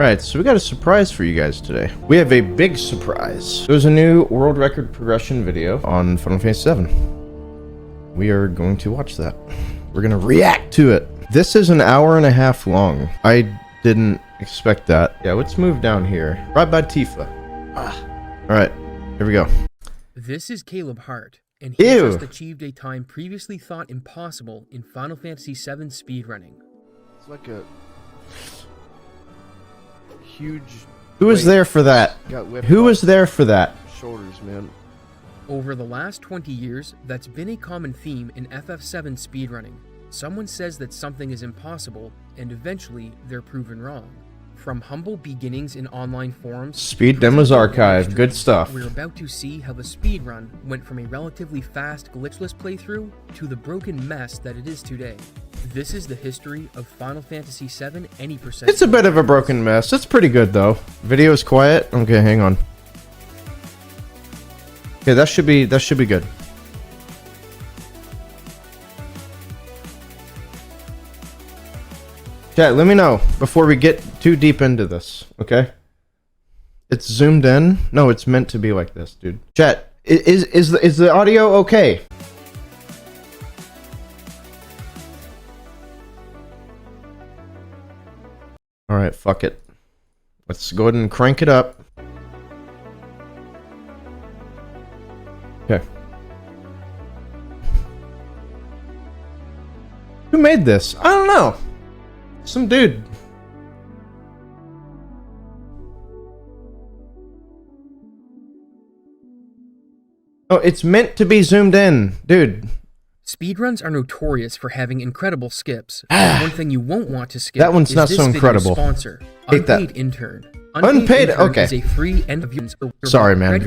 Alright, so we got a surprise for you guys today. We have a big surprise. There's a new world record progression video on Final Fantasy VII. We are going to watch that. We're going to react to it. This is an hour and a half long. I didn't expect that. Yeah, let's move down here. Right by Tifa. Alright, here we go. This is Caleb Hart, and he just achieved a time previously thought impossible in Final Fantasy VII speedrunning. It's like a huge... Who was there for that? Who was there for that? Shoulders, man. Over the last 20 years, that's been a common theme in FF7 speedrunning. Someone says that something is impossible, and eventually they're proven wrong. From humble beginnings in online forums... Speed Demos Archive, good stuff. We're about to see how the speedrun went from a relatively fast, glitchless playthrough to the broken mess that it is today. This is the history of Final Fantasy VII any percent. It's a bit of a broken mess. It's pretty good, though. Video's quiet. Okay, hang on. Okay, that should be good. Chat, let me know before we get too deep into this, okay? It's zoomed in. No, it's meant to be like this, dude. Chat, is the audio okay? All right, fuck it. Let's go ahead and crank it up. Okay. Who made this? I don't know. Some dude. Oh, it's meant to be zoomed in, dude. Speedruns are notorious for having incredible skips. One thing you won't want to skip that one's not so incredible. Sponsor, Hate Unpaid that. Intern. Unpaid okay. Is a free end of sorry, man. We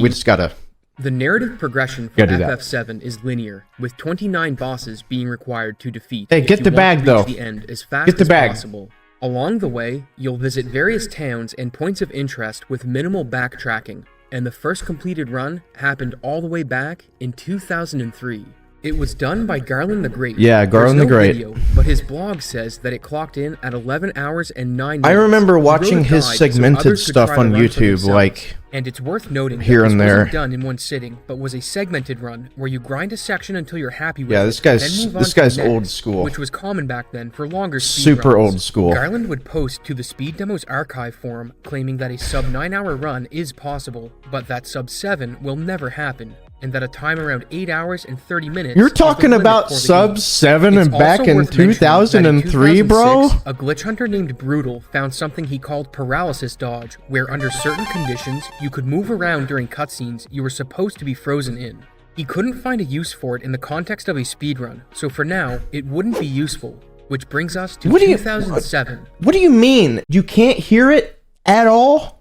just gotta. The narrative progression for FF7 is linear, with 29 bosses being required to defeat. Hey, get the bag though. The end as fast as possible. Along the way, you'll visit various towns and points of interest with minimal backtracking, and the first completed run happened all the way back in 2003. It was done by Garland the Great. Yeah, Garland the Great. Video, but his blog says that it clocked in at 11 hours and 9 minutes. I remember watching his segmented stuff on YouTube, like, and it's worth noting here that and this there. wasn't done in one sitting, but was a segmented run where you grind a section until you're happy with it. Yeah, this guy's old school. Which was common back then for longer speed Super runs. old school. Garland would post to the Speed Demos Archive forum claiming that a sub 9-hour run is possible, but that sub 7 will never happen, and that a time around 8 hours and 30 minutes. You're talking about sub 7 and back in 2003, bro? A glitch hunter named Brutal found something he called Paralysis dodge, where under certain conditions, you could move around during cutscenes you were supposed to be frozen in. He couldn't find a use for it in the context of a speedrun, so for now, it wouldn't be useful. Which brings us to 2007. What do you mean? You can't hear it at all?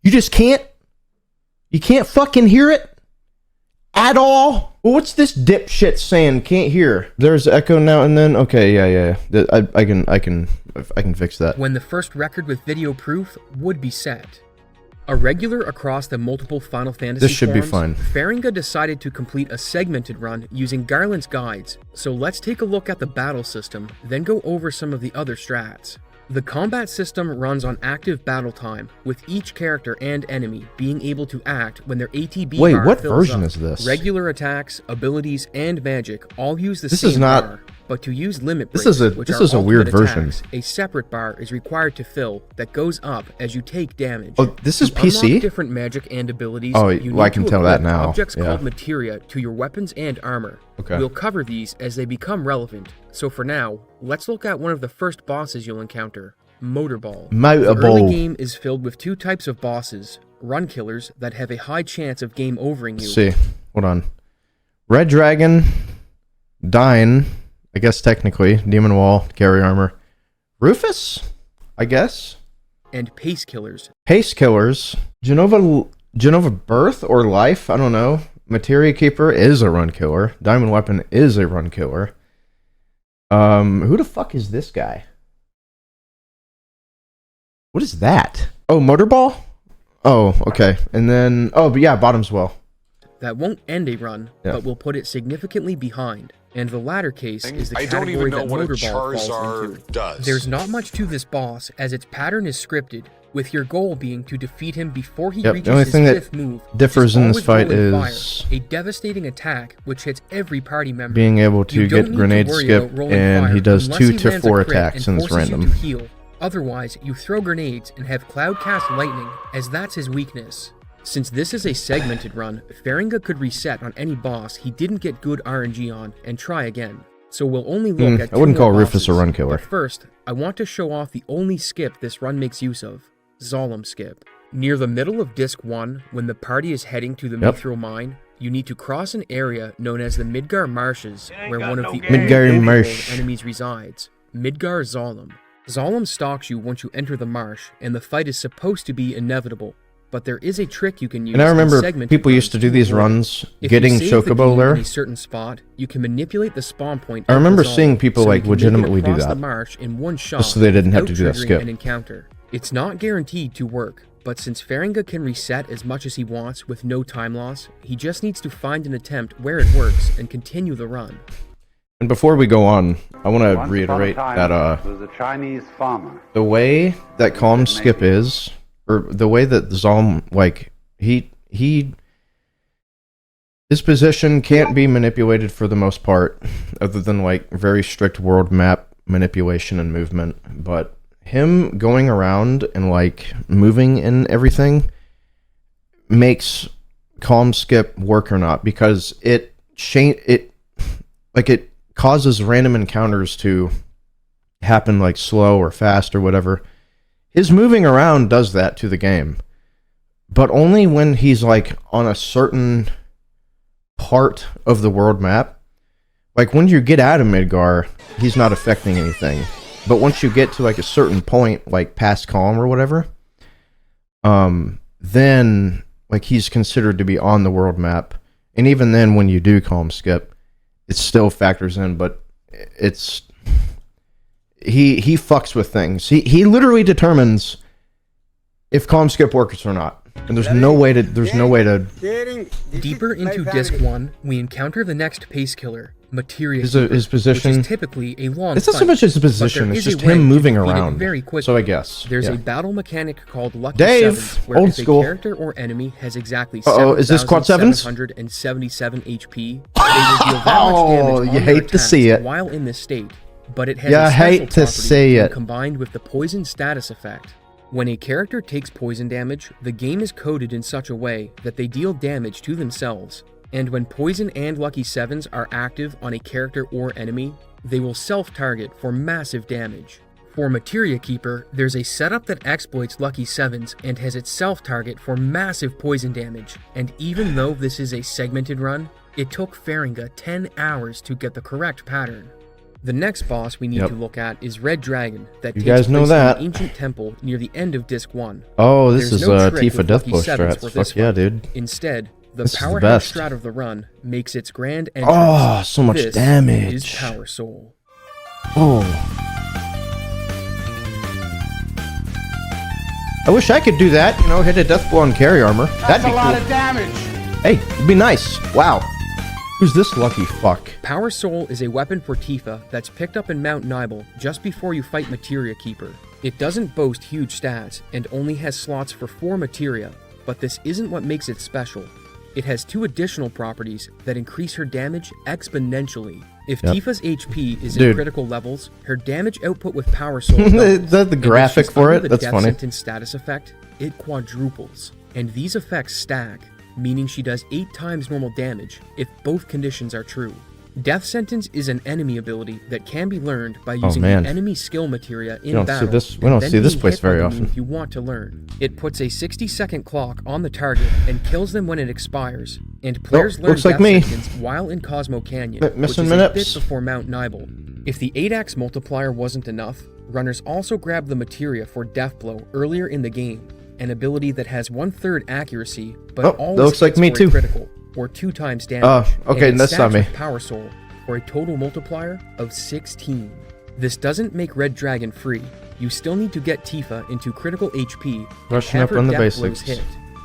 You just can't? You can't fucking hear it? At all? Well, what's this dipshit saying? Can't hear. There's echo now and then. Okay, yeah. I can fix that. When the first record with video proof would be set. A regular across the multiple Final Fantasy this should be fine. Faringa decided to complete a segmented run using Garland's guides. So let's take a look at the battle system, then go over some of the other strats. The combat system runs on active battle time, with each character and enemy being able to act when their ATB bar fills up. Wait, what version is this? Regular attacks, abilities, and magic all use the same bar, but to use limit breaks, this is a weird version. A separate bar is required to fill that goes up as you take damage. Oh, this is to PC? Unlock different magic and abilities. Oh, well, I can tell that now. Objects called materia to your weapons and armor. Okay. We'll cover these as they become relevant. So for now, let's look at one of the first bosses you'll encounter, Motorball. The early game is filled with two types of bosses, run killers that have a high chance of game overing you. Let's see, hold on. Red Dragon, Dyne, I guess technically, Demon Wall, Carry Armor. Rufus, I guess. And Pace Killers. Pace Killers. Genova Birth or Life, I don't know. Materia Keeper is a run killer. Diamond Weapon is a run killer. Who the fuck is this guy? What is that? Oh, Motorball? Oh, okay. And then, oh, but yeah, Bottom's Well. That won't end a run, but will put it significantly behind. and the latter case is the I don't category even know that what a Motorball falls Charizard into. does. There's not much to this boss, as its pattern is scripted, with your goal being to defeat him before he Yep, reaches the only his thing that fifth move. differs in this always fight rolling fire, is a devastating attack which hits every party member. being able to You don't get need grenade worry skip, about rolling and fire he does unless 2 he to lands a 4 crit attacks and it's forces you random. to heal. Otherwise, you throw grenades and have Cloudcast Lightning, as that's his weakness. Since this is a segmented run, Faringa could reset on any boss he didn't get good RNG on and try again. So we'll only look at I wouldn't 2 more call Rufus a bosses. run killer. But first, I want to show off the only skip this run makes use of, Zolom Skip. Near the middle of Disc 1, when the party is heading to the Mithril Mine, you need to cross an area known as the Midgar Marshes, where one of the Midgar only Marsh enemies resides, Midgar Zolom. Zolom stalks you once you enter the marsh, and the fight is supposed to be inevitable, but there is a trick you can use. And I remember segmented people used to runs do these avoid. runs, If getting you save the Chocobo game Lair. in a certain spot, you can manipulate the spawn point. I of remember the Zolom, seeing people, so like, you can make it legitimately do across that, the marsh in one shot, just so they didn't have to without do that triggering skip. an encounter. It's not guaranteed to work, but since Faringa can reset as much as he wants with no time loss, he just needs to find an attempt where it works and continue the run. And before we go on, I want to Once reiterate upon a time, that was a Chinese farmer. the way that Calm Skip is, or the way that Zolm, like, his position can't be manipulated for the most part, other than like very strict world map manipulation and movement. But him going around and like moving and everything makes Calm Skip work or not, because it causes random encounters to happen like slow or fast or whatever. His moving around does that to the game, but only when he's like on a certain part of the world map. Like when you get out of Midgar, he's not affecting anything, but once you get to like a certain point, like past Calm or whatever, then like he's considered to be on the world map. And even then, when you do Calm Skip, it still factors in, but it's he fucks with things. He literally determines if Calm Skip works or not, and there's no way to Deeper into Disc 1, we encounter the next pace killer, Materia his Keeper, position. which is typically a long It's not so fight, much his but position; there it's is a just way him to moving defeat it around. very quickly. So I guess There's yeah. a battle mechanic called Lucky Dave, Sevens, where old if school. a character or enemy has exactly Is this quad sevens? 7,777 HP, they will deal that much damage on you their hate to see attacks it. while in this state, but it has Yeah, a I special hate to property see when it. combined with the poison status effect. When a character takes poison damage, the game is coded in such a way that they deal damage to themselves, and when poison and Lucky Sevens are active on a character or enemy, they will self-target for massive damage. For Materia Keeper, there's a setup that exploits Lucky Sevens and has its self-target for massive poison damage, and even though this is a segmented run, it took Faringa 10 hours to get the correct pattern. The next boss we need to look at is Red Dragon, that You takes guys know place that. in an ancient temple near the end of Disc 1. Oh, this There's is no trick Tifa with Lucky Deathblow Sevens strats. for Fuck this yeah, fight. dude. Instead, the This is the powerhouse best. strat of the run makes its grand entrance. Oh, so much This damage. is Power Soul. Oh. I wish I could do that, you know, hit a death blow on carry armor. That'd be cool. damage. Hey, it'd be nice. Wow. Who's this lucky fuck? Power Soul is a weapon for Tifa that's picked up in Mount Nibel just before you fight Materia Keeper. It doesn't boast huge stats and only has slots for 4 materia, but this isn't what makes it special. It has 2 additional properties that increase her damage exponentially. If Tifa's HP is in critical levels, her damage output with Power Soul doubles. the graphic she's for under it, the that's death funny. sentence status effect, it quadruples. And these effects stack, meaning she does 8 times normal damage if both conditions are true. Death Sentence is an enemy ability that can be learned by using the man. enemy skill materia in don't see battle. this- we and don't then see this being place hit by very the often. move you want to learn. It puts a 60-second clock on the target and kills them when it expires. And players learn looks like Death me. Sentence while in Cosmo Canyon, which Missing is a minutes. bit before Mount Nibel. If the 8x multiplier wasn't enough, runners also grabbed the materia for Death Blow earlier in the game, an ability that has 1/3 accuracy, but Oh, always that looks like hits me for a too. critical, or 2 times damage. Okay, and it that's not stacks me. with Power Soul for a total multiplier of 16. This doesn't make Red Dragon free. You still need to get Tifa into critical HP and Brushing have up her on the death blows basics. hit.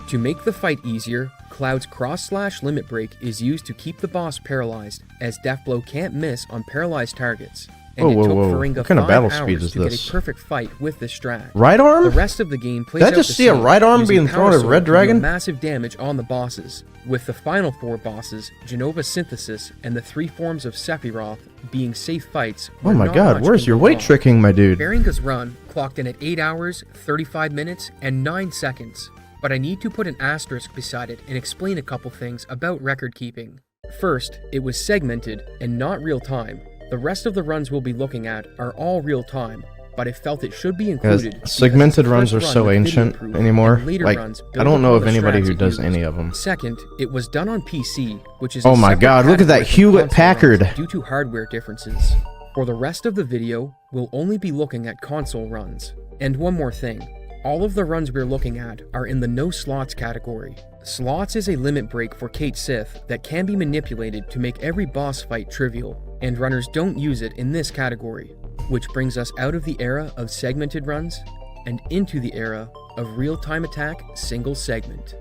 To make the fight easier, Cloud's cross-slash limit break is used to keep the boss paralyzed, as Deathblow can't miss on paralyzed targets. And it took Faringa What kind of 5 battle hours speed is to get this? a perfect fight with this strat. Right arm? The rest of the game plays Did I out just the see a same, right arm using being thrown Power at Sword Red to deal Dragon? massive damage on the bosses, with the final 4 bosses, Genova Synthesis and the 3 forms of Sephiroth, being safe fights. Oh my god, where's your weight tricking, my dude? Faringa's run clocked in at 8 hours, 35 minutes, and 9 seconds. But I need to put an asterisk beside it and explain a couple things about record keeping. First, it was segmented and not real time. The rest of the runs we'll be looking at are all real time, but I felt it should be included. Segmented runs are so ancient anymore. Like, I don't know of anybody who does any of them. Second, it was done on PC, which is oh my god, look at that Hewlett Packard due to hardware differences. For the rest of the video, we'll only be looking at console runs. And one more thing, all of the runs we're looking at are in the no slots category. Slots is a limit break for Kate Sith that can be manipulated to make every boss fight trivial, and runners don't use it in this category, which brings us out of the era of segmented runs and into the era of real-time attack single segment.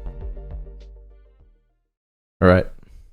Alright.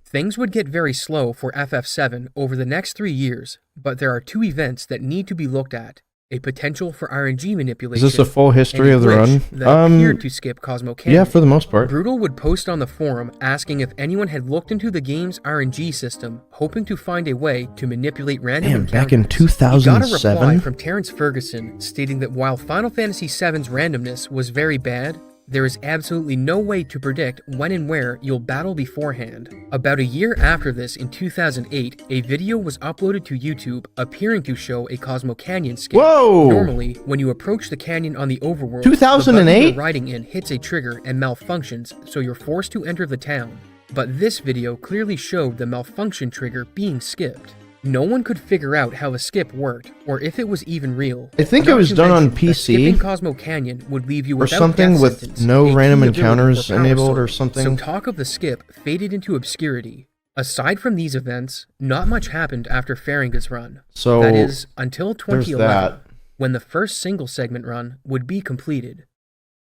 Things would get very slow for FF7 over the next 3 years, but there are 2 events that need to be looked at. A potential for RNG manipulation. Is this a full history of the run? That appeared to skip Cosmo Canyon. Yeah, for the most part. Brutal would post on the forum asking if anyone had looked into the game's RNG system, hoping to find a way to manipulate random encounters. Back in 2007? He got a reply from Terrence Ferguson stating that while Final Fantasy VII's randomness was very bad, there is absolutely no way to predict when and where you'll battle beforehand. About a year after this, in 2008, a video was uploaded to YouTube appearing to show a Cosmo Canyon skip. Whoa! Normally, when you approach the canyon on the overworld, 2008? the button you're riding in hits a trigger and malfunctions, so you're forced to enter the town. But this video clearly showed the malfunction trigger being skipped. No one could figure out how the skip worked, or if it was even real. I think it was done on PC. Skipping Cosmo Canyon would leave you or without something death with sentence, no a random key ability encounters for Power enabled Sword. or something. So talk of the skip faded into obscurity. Aside from these events, not much happened after Faringa's run. So that is, until 2011, that. when the first single segment run would be completed.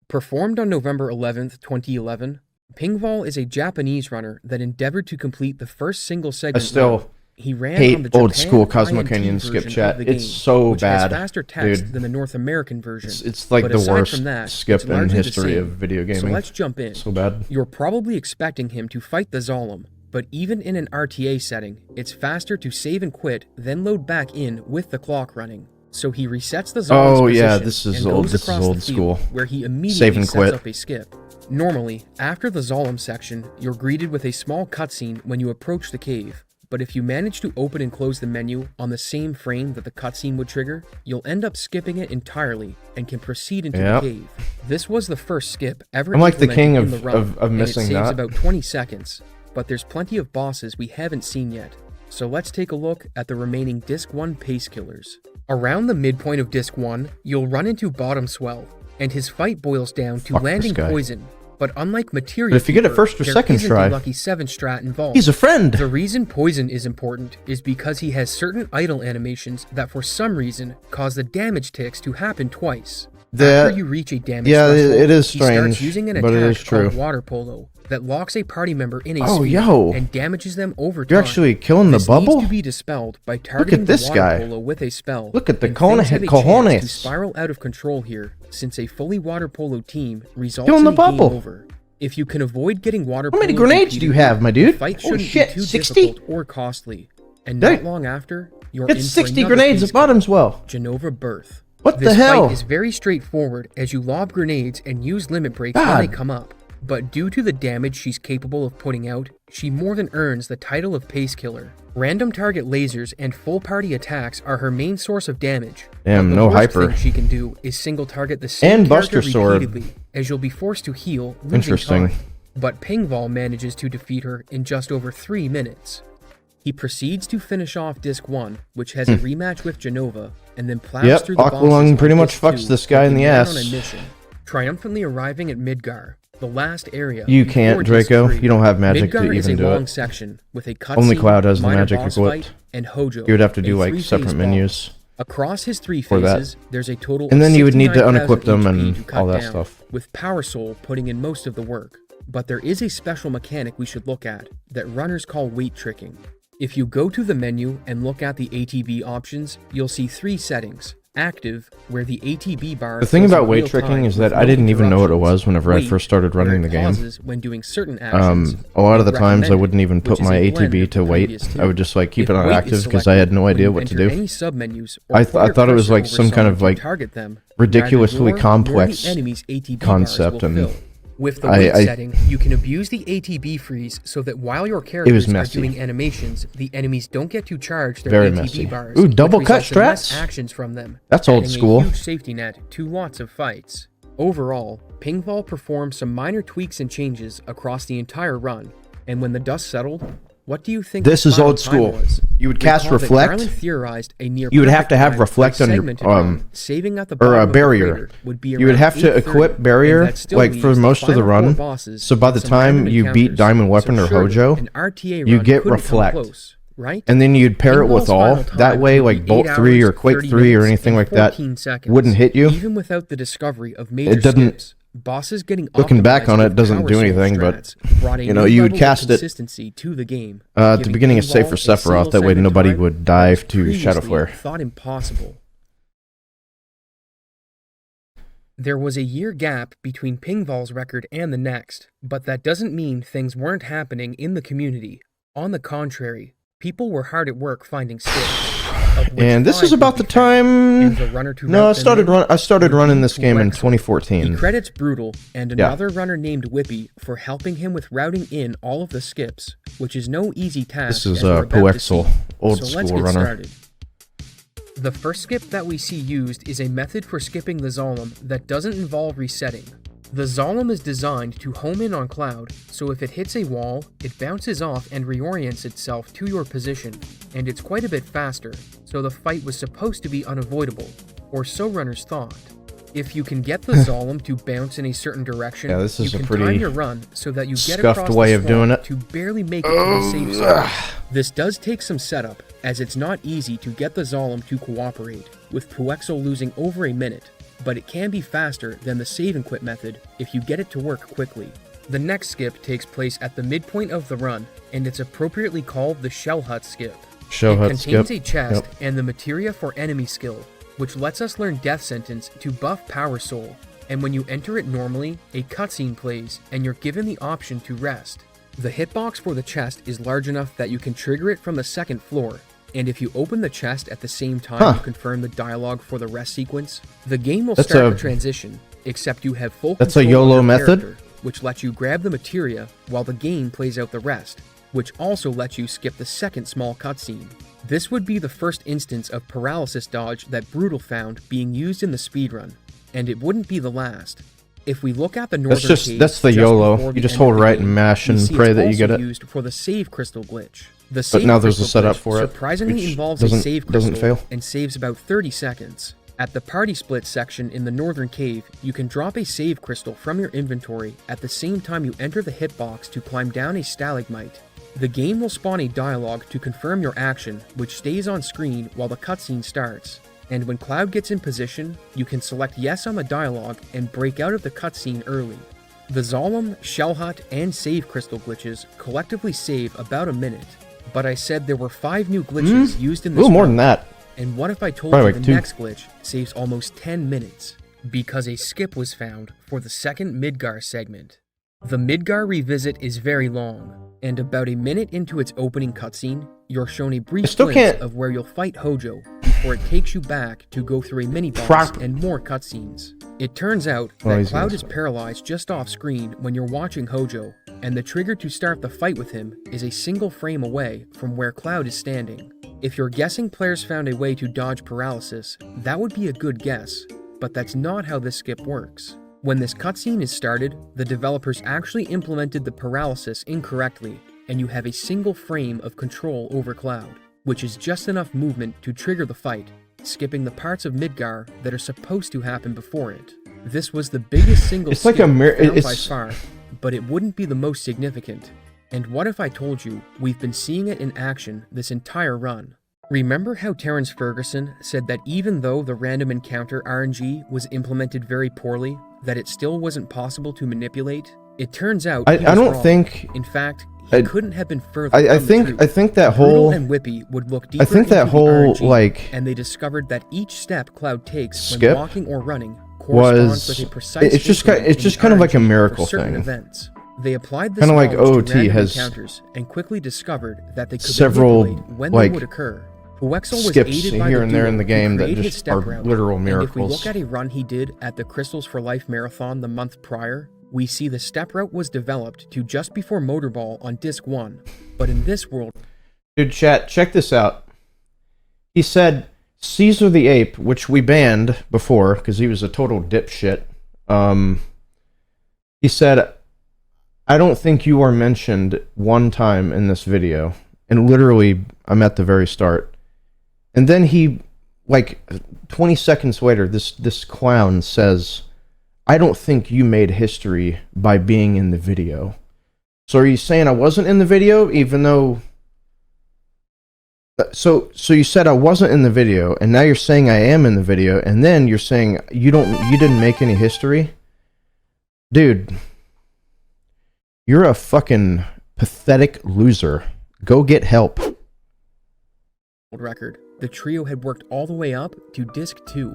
Performed on November 11th, 2011, Pingval is a Japanese runner that endeavored to complete the first single segment run. He ran on the old Japan school Cosmo INT Canyon skip version chat. of the game, It's so which bad, has faster text dude. than the North American version. It's like But the aside worst from that, skip it's in largely the history same. of video gaming. So let's jump in. So bad. You're probably expecting him to fight the Zalem, but even in an RTA setting, it's faster to save and quit, then load back in with the clock running. So he resets the Zalem's position yeah, this is and old. goes This is across old the field, school. where he immediately Save and sets quit. up a skip. Normally, after the Zalem section, you're greeted with a small cutscene when you approach the cave. But if you manage to open and close the menu on the same frame that the cutscene would trigger, you'll end up skipping it entirely and can proceed into the cave. This was the first skip ever I'm like the king implemented in the run, of missing and it saves that. about 20 seconds, but there's plenty of bosses we haven't seen yet. So let's take a look at the remaining Disc 1 pace killers. Around the midpoint of Disc 1, you'll run into Bottom Swell, and his fight boils down to Fuck landing this guy. poison. But unlike Materia But if you get it Keeper, first or there second isn't try, a Lucky 7 strat involved. He's a friend! The reason poison is important is because he has certain idle animations that for some reason cause the damage ticks to happen twice. After you reach a damage threshold, it is he starts strange, using an but it is attack true. called Water Polo that locks a party member in a Oh, sphere yo. and damages them over time. You're actually killing the This bubble? needs to be dispelled by targeting this the Water guy. Polo with a spell. Look at the and things have a chance cojones. to spiral out of control here, since a fully Water Polo team results Killing in the a bubble. game over. If you can avoid getting Water How many Polo grenades do you have, my dude? the fight Holy shouldn't shit, be too 60? difficult or costly. And Dang. not long after, you're in It's for 60 another grenades pace at Bottom's Well. Genova Birth. What the This hell? fight is very straightforward as you lob grenades and use limit breaks when God. they come up. But due to the damage she's capable of putting out, she more than earns the title of Pace Killer. Random target lasers and full party attacks are her main source of damage. Damn, But the no worst hyper. thing she can do is single target the same And character Buster Sword. repeatedly, as you'll be forced to heal, losing Interesting. time. But Pingval manages to defeat her in just over 3 minutes. He proceeds to finish off Disc 1, which has a rematch with Genova, and then plows through the bosses Aqualung on pretty much Disc fucks 2, this guy in the taking one ass. on a mission, triumphantly arriving at Midgar, the last area. You before can't, Disc Draco. 3. You don't have magic Midgar to is a even do long it. section with a cutscene, Only Cloud has the minor magic boss equipped. fight, and Hojo. You would have to do a like three-phase separate boss. menus. Across his 3 for that. phases, there's a total And then of you would need to 69,000 unequip them HP and to cut all that down, stuff. with Power Soul putting in most of the work. but there is a special mechanic we should look at that runners call weight tricking. If you go to the menu and look at the ATB options, you'll see 3 settings. Active, where the ATB bar. The thing about weight tricking is that I didn't even know what it was whenever I first started running the game. When doing certain actions, a lot of the times I wouldn't even put my ATB to weight. I would just like keep it on active because I had no idea what to do. I thought it was like some kind of like ridiculously complex concept, and with the weight setting, you can abuse the ATB freeze so that while your characters are doing animations, the enemies don't get to charge their ATB bars. Ooh, double cut strats? Actions from them. That's old school. A huge safety net to lots of fights. Overall, Pingval performed some minor tweaks and changes across the entire run, and when the dust settled, what do you think? This is old school. You would cast reflect. You would have to have reflect on your or a barrier. You would have to equip barrier like for most of the run. So by the time you beat Diamond Weapon or Hojo, you get reflect. Right? And then you'd pair it with all. That way, like Bolt 3 or Quake 3 or anything like that wouldn't hit you. Even without the discovery of major skips, bosses getting looking back on it doesn't do anything, but you know, you would cast it to the game, at the beginning of Save for Sephiroth. That way nobody would dive to Shadow Flare. Thought impossible. There was a year gap between Pingval's record and the next, but that doesn't mean things weren't happening in the community. On the contrary, people were hard at work finding skips. And this is about the time. No, I started running this game in 2014. He credits Brutal and another runner named Whippy for helping him with routing in all of the skips, which is no easy task. This is Poexel, old school runner. Started. The first skip that we see used is a method for skipping the Zalem that doesn't involve resetting. The Zalem is designed to home in on Cloud, so if it hits a wall, it bounces off and reorients itself to your position, and it's quite a bit faster, so the fight was supposed to be unavoidable, or so runners thought. If you can get the Zalem to bounce in a certain direction, this is you a can pretty time your run so that you get across the way of doing it to barely make it to the safe zone. This does take some setup, as it's not easy to get the Zalem to cooperate, with Poexel losing over a minute, but it can be faster than the save and quit method if you get it to work quickly. The next skip takes place at the midpoint of the run, and it's appropriately called the Shell Hut skip. It contains a chest and the materia for enemy skill, which lets us learn Death Sentence to buff Power Soul, and when you enter it normally, a cutscene plays and you're given the option to rest. The hitbox for the chest is large enough that you can trigger it from the second floor, and if you open the chest at the same time you confirm the dialogue for the rest sequence, the game will start the transition, except you have full control a YOLO method, which lets you grab the materia while the game plays out the rest, which also lets you skip the second small cutscene. This would be the first instance of paralysis dodge that Brutal found being used in the speedrun, and it wouldn't be the last. If we look at the northern cave, that's the YOLO. You just hold right and mash and pray that you get it. Used for the save crystal glitch. But now there's a setup for it, surprisingly involves a save crystal and saves about 30 seconds. At the party split section in the northern cave, you can drop a save crystal from your inventory at the same time you enter the hitbox to climb down a stalagmite. The game will spawn a dialogue to confirm your action, which stays on screen while the cutscene starts. And when Cloud gets in position, you can select yes on the dialogue and break out of the cutscene early. The Zalem, Shell Hut, and save crystal glitches collectively save about a minute. But I said there were 5 new glitches used in this more than that. And what if I told you the next glitch saves almost 10 minutes? Because a skip was found for the second Midgar segment. The Midgar revisit is very long, and about a minute into its opening cutscene, you're shown a brief glimpse of where you'll fight Hojo before it takes you back to go through a mini-boss and more cutscenes. It turns out that Cloud is paralyzed just off screen when you're watching Hojo, and the trigger to start the fight with him is a single frame away from where Cloud is standing. If you're guessing players found a way to dodge paralysis, that would be a good guess, but that's not how this skip works. When this cutscene is started, the developers actually implemented the paralysis incorrectly, and you have a single frame of control over Cloud, which is just enough movement to trigger the fight, skipping the parts of Midgar that are supposed to happen before it. This was the biggest single skip found by far, but it wouldn't be the most significant. And what if I told you we've been seeing it in action this entire run? Remember how Terrence Ferguson said that even though the random encounter RNG was implemented very poorly, that it still wasn't possible to manipulate? It turns out I he was don't wrong. think. In fact, he couldn't have been further I from the truth. think that Brutal whole. and Whippy would look deeper I think that into the whole RNG, like. and they discovered that each step Cloud takes Skip when walking or running corresponds was. with a precise It's just increment in just the kind of like a RNG miracle for certain thing. events. They applied this Kinda like knowledge to OOT random has encounters and quickly discovered that they could several, manipulate when like, they would occur. Huexel was skips aided by here the and there duo in the who game that created his just step are route. literal And if we miracles. look at a run he did at the Crystals for Life Marathon the month prior, we see the step route was developed to just before Motorball on Disc 1. But in this world... Dude, chat, check this out. He said, Caesar the Ape, which we banned before, because he was a total dipshit. He said, I don't think you are mentioned one time in this video. And literally, I'm at the very start. And then he, like, 20 seconds later, this clown says, I don't think you made history by being in the video. So are you saying I wasn't in the video, even though... So you said I wasn't in the video, and now you're saying I am in the video, and then you're saying you didn't make any history? Dude, you're a fucking pathetic loser. Go get help. record, the trio had worked all the way up to Disc 2.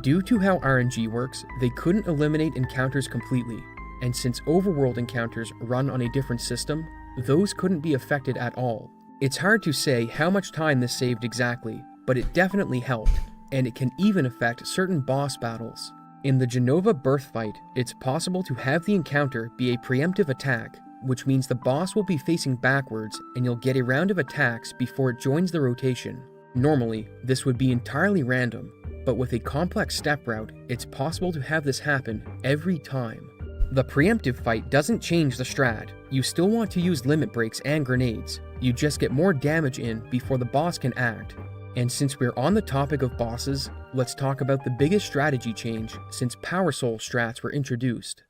Due to how RNG works, they couldn't eliminate encounters completely, and since overworld encounters run on a different system, those couldn't be affected at all. It's hard to say how much time this saved exactly, but it definitely helped, and it can even affect certain boss battles. In the Genova Birth fight, it's possible to have the encounter be a preemptive attack, which means the boss will be facing backwards and you'll get a round of attacks before it joins the rotation. Normally, this would be entirely random, but with a complex step route, it's possible to have this happen every time. The preemptive fight doesn't change the strat. You still want to use limit breaks and grenades. You just get more damage in before the boss can act. And since we're on the topic of bosses, let's talk about the biggest strategy change since Power Soul strats were introduced.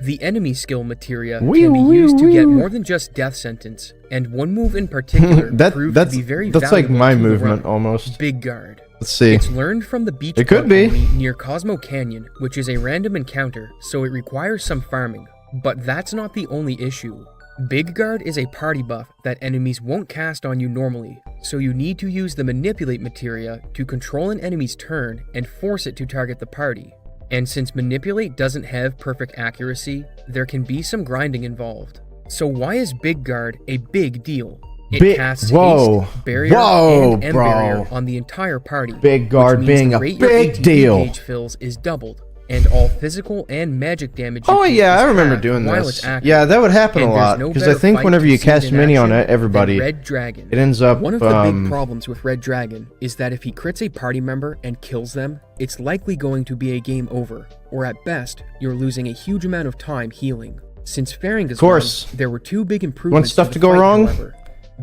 The enemy skill materia can be used to get more than just death sentence, and one move in particular proved to be very valuable. That's like my to the movement run, almost. Big Guard. Let's see. It's learned from the beach It could be enemy near Cosmo Canyon, which is a random encounter, so it requires some farming. But that's not the only issue. Big Guard is a party buff that enemies won't cast on you normally, so you need to use the Manipulate materia to control an enemy's turn and force it to target the party. And since Manipulate doesn't have perfect accuracy, there can be some grinding involved. So why is Big Guard a big deal? It casts haste, barrier, and M barrier on the entire party. Big Guard being a big deal. Gauge fills is doubled, and all physical and magic damage. Oh yeah, I remember doing this. Yeah, that would happen a lot because I think whenever you cast mini on everybody, Red Dragon. It ends up. One of the big problems with Red Dragon is that if he crits a party member and kills them, it's likely going to be a game over, or at best, you're losing a huge amount of time healing. Since Faringa's run, there were two big improvements. Want stuff to go wrong? However.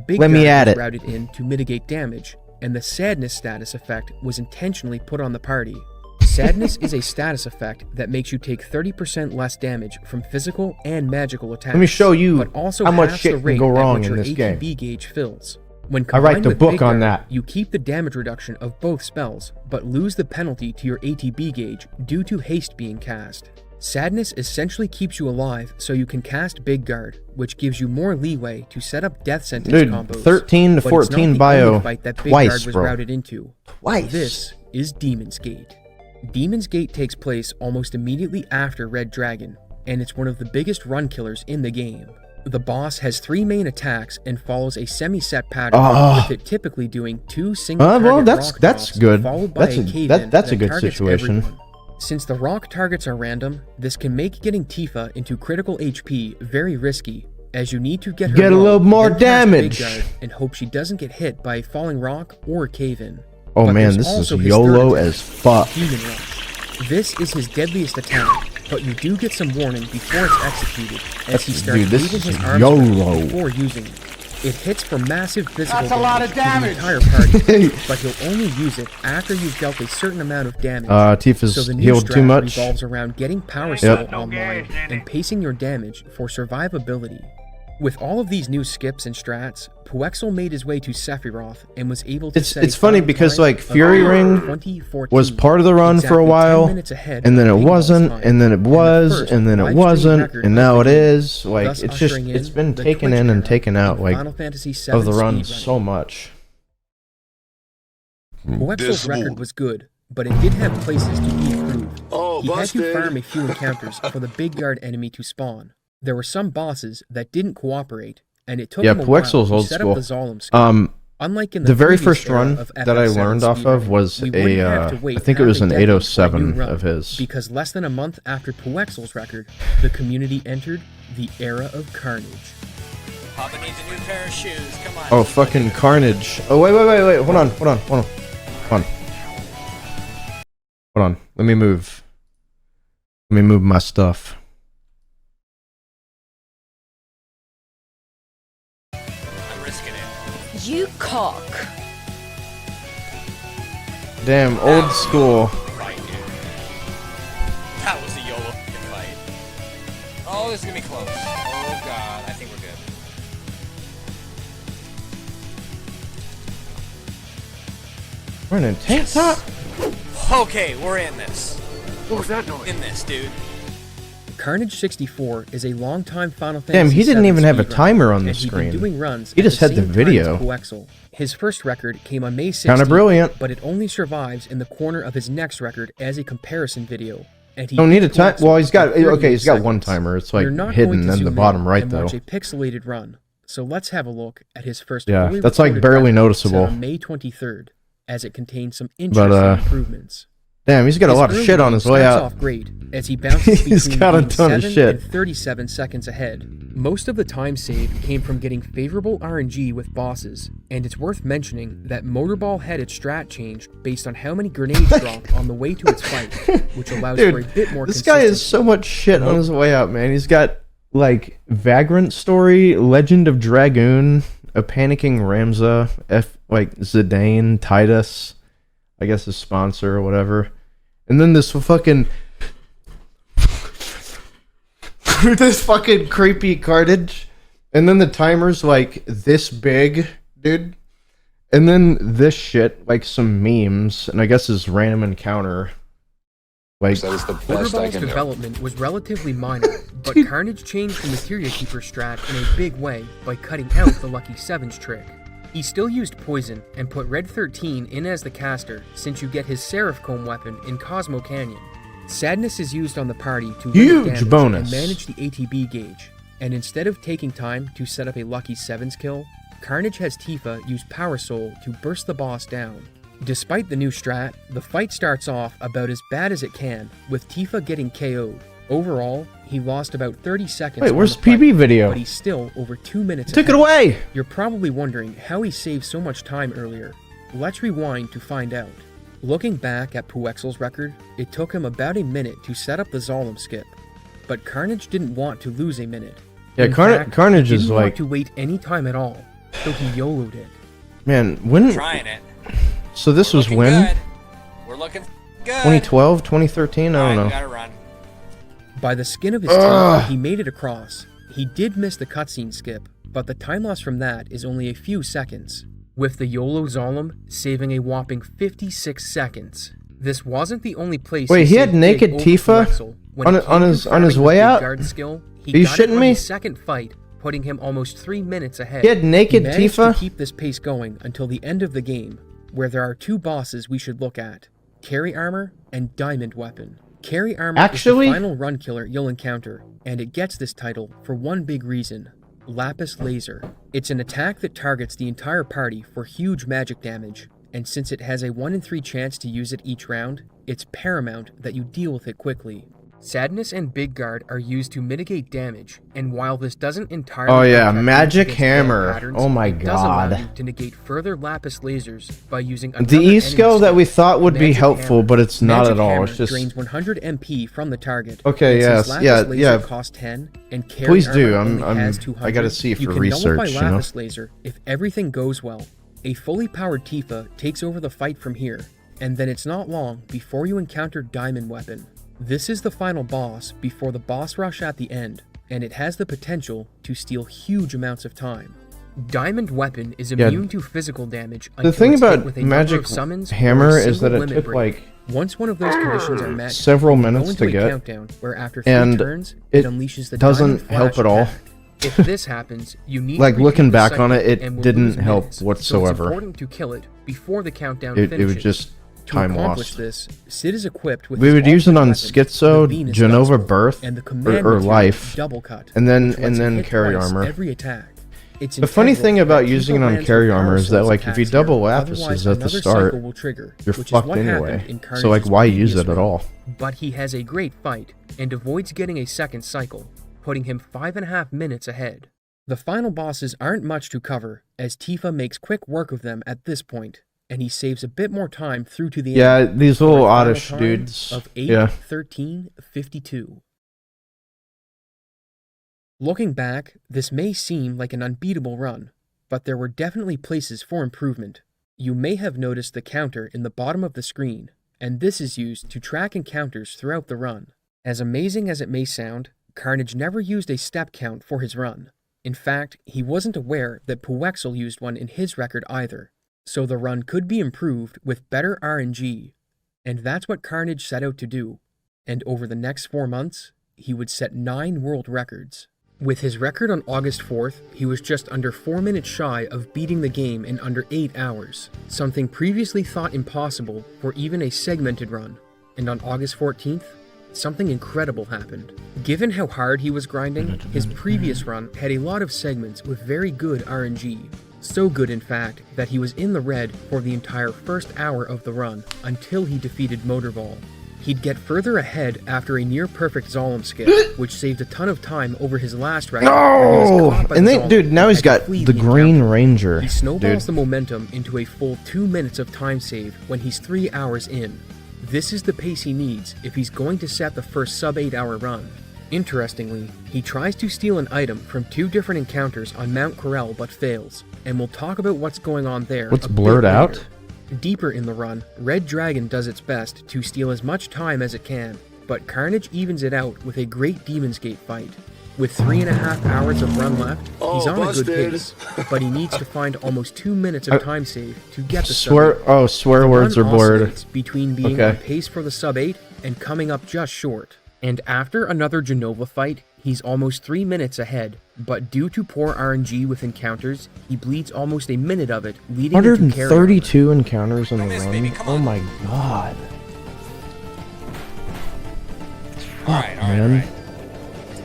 Big Let me add was it. routed in to mitigate damage, and the Sadness status effect was intentionally put on the party. Sadness is a status effect that makes you take 30% less damage from physical and magical attacks. Let me show you but also how much halves shit the can rate go at wrong which in your this game. ATB gauge fills. When I write combined the with book Big on Guard, that. You keep the damage reduction of both spells, but lose the penalty to your ATB gauge due to haste being cast. Sadness essentially keeps you alive so you can cast Big Guard, which gives you more leeway to set up death sentence combos. 13 to 14 bio fight that Big twice, Guard was bro. routed into. Twice. This is Demon's Gate. Demon's Gate takes place almost immediately after Red Dragon, and it's one of the biggest run killers in the game. The boss has 3 main attacks and follows a semi-set pattern, with it typically doing 2 single-target well, rock that's drops, good. followed by a cave-in That's a that good targets situation. everyone. Since the rock targets are random, this can make getting Tifa into critical HP very risky, as you need to get her Get a low, little more then cast Big damage. Guard and hope she doesn't get hit by a falling rock or cave-in. Oh But man, there's this is also his YOLO third as fuck. Demon Rush. This is his deadliest attack, but you do get some warning before it's executed, as he starts Dude, this moving is his arms YOLO. around before using it. It hits for massive physical That's a lot of damage to the damage. entire party, but he'll only use it after you've dealt a certain amount of damage. Tifa's So the new healed too strat much. revolves around getting Power Soul online and pacing your damage for survivability. With all of these new skips and strats, Puexel made his way to Sephiroth and was able to It's funny because like Fury Ring was part of the run for a while, and then it wasn't, and then it was, and then it wasn't, and now it is. Like it's been taken in and taken out like of the run so much. Puexel's record was good, but it did have places to be improved. He had to farm a few encounters for the big guard enemy to spawn. There were some bosses that didn't cooperate, and it took him a while to set up the Zolom skill. Unlike in the very first run that I learned off of was I think it was an 807 of his. Because less than a month after Puexel's record, the community entered the era of Carnage. Papa needs a new pair of shoes. Come on. Oh, fucking Carnage. Oh, wait. Hold on. Let me move my stuff. You cock. Damn, old school. Fight, dude. That was a YOLO fight. Oh, this is gonna be close. Oh god, I think we're good. We're in a tank top? Okay, we're in this. What was that noise? In this, dude. Carnage 64 is a long-time Final Fantasy Damn, he didn't even have a speedrunner, timer on the and he'd been screen. doing runs He at just had the same time video. as Puexel. His first record came on May 16th, Kinda brilliant. but it only survives in the corner of his next record as a comparison video. And he Don't need a beat time. Puexel Well, he's got for 38 he's got one seconds. timer. It's like We're not hidden going to in the zoom bottom right and though. watch a pixelated run. So let's have a look at his first. Yeah, fully that's like recorded barely record noticeable. set on May 23rd, as it contains some interesting improvements. Damn, he's got a lot of early shit on game his way starts out. off great as he bounces He's between got a being ton of 7 shit. and 37 seconds ahead. Most of the time saved came from getting favorable RNG with bosses, and it's worth mentioning that Motorball had its strat changed based on how many grenades dropped on the way to its fight, which allows for a bit more This guy has so much shit on his way out, man. He's got like Vagrant Story, Legend of Dragoon, a Panicking Ramza, like Zidane, Titus, I guess his sponsor or whatever. And then this fucking this fucking creepy Carnage. And then the timer's like this big, dude. And then this shit, like some memes, and I guess his random encounter. Like That is the best I Motorball's can do. development was relatively minor, but Carnage changed the Materia Keeper strat in a big way by cutting out the Lucky Sevens trick. He still used Poison and put Red 13 in as the caster, since you get his Seraph Comb weapon in Cosmo Canyon. Sadness is used on the party to limit Huge damage bonus. and manage the ATB gauge, and instead of taking time to set up a Lucky Sevens kill, Carnage has Tifa use Power Soul to burst the boss down. Despite the new strat, the fight starts off about as bad as it can, with Tifa getting KO'd. Overall, he lost about 30 seconds. Wait, on where's the fight, PB video? But he's still over 2 minutes took it ahead. away. You're probably wondering how he saved so much time earlier. Let's rewind to find out. Looking back at Puexel's record, it took him about a minute to set up the Zolom skip. But Carnage didn't want to lose a minute. Yeah, In fact, Carnage he is didn't like, want to wait any time at all, so he YOLO'd it. man, when Trying it. so this was Looking when good. We're looking good. 2012, 2013, I don't Alright, we know. gotta run. By the skin of his teeth, he made it across. He did miss the cutscene skip, but the time loss from that is only a few seconds, with the YOLO Zolom saving a whopping 56 seconds. This wasn't the only place. Wait, he had saved naked big over Tifa Puexel. When on it came to his farming way the out? guard skill, he Are you got it shitting on me? his second fight, putting him almost 3 minutes ahead. He had naked managed Tifa? to keep this pace going until the end of the game, where there are two bosses we should look at: Carry Armor and Diamond Weapon. Carry Armor Actually? is the final run killer you'll encounter, and it gets this title for one big reason: Lapis Laser. It's an attack that targets the entire party for huge magic damage, and since it has a 1 in 3 chance to use it each round, it's paramount that you deal with it quickly. Sadness and Big Guard are used to mitigate damage, and while this doesn't entirely Oh, yeah, protect you Magic against failed Hammer. patterns, Oh my it does allow God. you to negate further Lapis lasers by using The another enemy E-skill that we skill, thought would be Magic helpful, Hammer. but it's not Magic at all. Hammer It's just drains 100 MP from the target. Okay, and yes, since Lapis yeah, laser yeah. costs 10 and Carry Please do. Armor only has I 200, gotta see it you for can research, nullify you know? Lapis laser if everything goes well. A fully powered Tifa takes over the fight from here, and then it's not long before you encounter Diamond Weapon. This is the final boss before the boss rush at the end, and it has the potential to steal huge amounts of time. Diamond Weapon is immune to physical damage until The thing it's hit about with a number Magic of summons Hammer or a is that single it limit took break. like Once one of those conditions are met, several you go minutes into to a get, countdown where after 3 and turns, it unleashes the doesn't Diamond help Flash at all. attack. If this happens, you need Like, to looking repeat the back on cycle it, it and will didn't lose help minutes, whatsoever. So it's important to kill it before the countdown It finishes. was just To time accomplish lost. this, Sid is equipped with We his would use it ultimate on weapon, Schizo, the Venus Genova Gospel, Birth, and the command or material, Life, double cut, and then which lets you hit carry twice armor. every attack. It's The funny integral thing that about Tifa using it on lands carry with armor power is that, source like, if you attacks double here, Lapis otherwise at the another start, cycle will trigger, you're which is fucked what anyway. happened in So, like, Carnage's why use previous it at run. all? But he has a great fight and avoids getting a second cycle, putting him 5.5 minutes ahead. The final bosses aren't much to cover, as Tifa makes quick work of them at this point, and he saves a bit more time through to the Yeah, end. these for little a final oddish time dudes. Of 8, Yeah. 13, 52. Looking back, this may seem like an unbeatable run, but there were definitely places for improvement. You may have noticed the counter in the bottom of the screen, and this is used to track encounters throughout the run. As amazing as it may sound, Carnage never used a step count for his run. In fact, he wasn't aware that Puexel used one in his record either, so the run could be improved with better RNG. And that's what Carnage set out to do. And over the next 4 months, he would set 9 world records. With his record on August 4th, he was just under 4 minutes shy of beating the game in under 8 hours, something previously thought impossible for even a segmented run. And on August 14th, something incredible happened. Given how hard he was grinding, his previous run had a lot of segments with very good RNG. So good, in fact, that he was in the red for the entire first hour of the run, until he defeated Motorball. He'd get further ahead after a near-perfect Zolom skip, which saved a ton of time over his last record. No! And then, dude, now he's got the Green Ranger. He snowballs Dude. the momentum into a full 2 minutes of time save when he's 3 hours in. This is the pace he needs if he's going to set the first sub-8 hour run. Interestingly, he tries to steal an item from 2 different encounters on Mount Corel but fails, and we'll talk about what's going on there. What's a bit blurred later. out? Deeper in the run, Red Dragon does its best to steal as much time as it can, but Carnage evens it out with a great Demon's Gate fight. With 3.5 hours of run left, he's on a good pace, but he needs to find almost 2 minutes of time save to get the Swear, sub-8. oh, swear The words are run blurred. oscillates between being Okay. on pace for the sub-8 and coming up just short. And after another Genova fight, he's almost 3 minutes ahead, but due to poor RNG with encounters, he bleeds almost a minute of it, leading into carry armor. 132 encounters in the miss, run. baby, come Oh on. my god. Alright, man.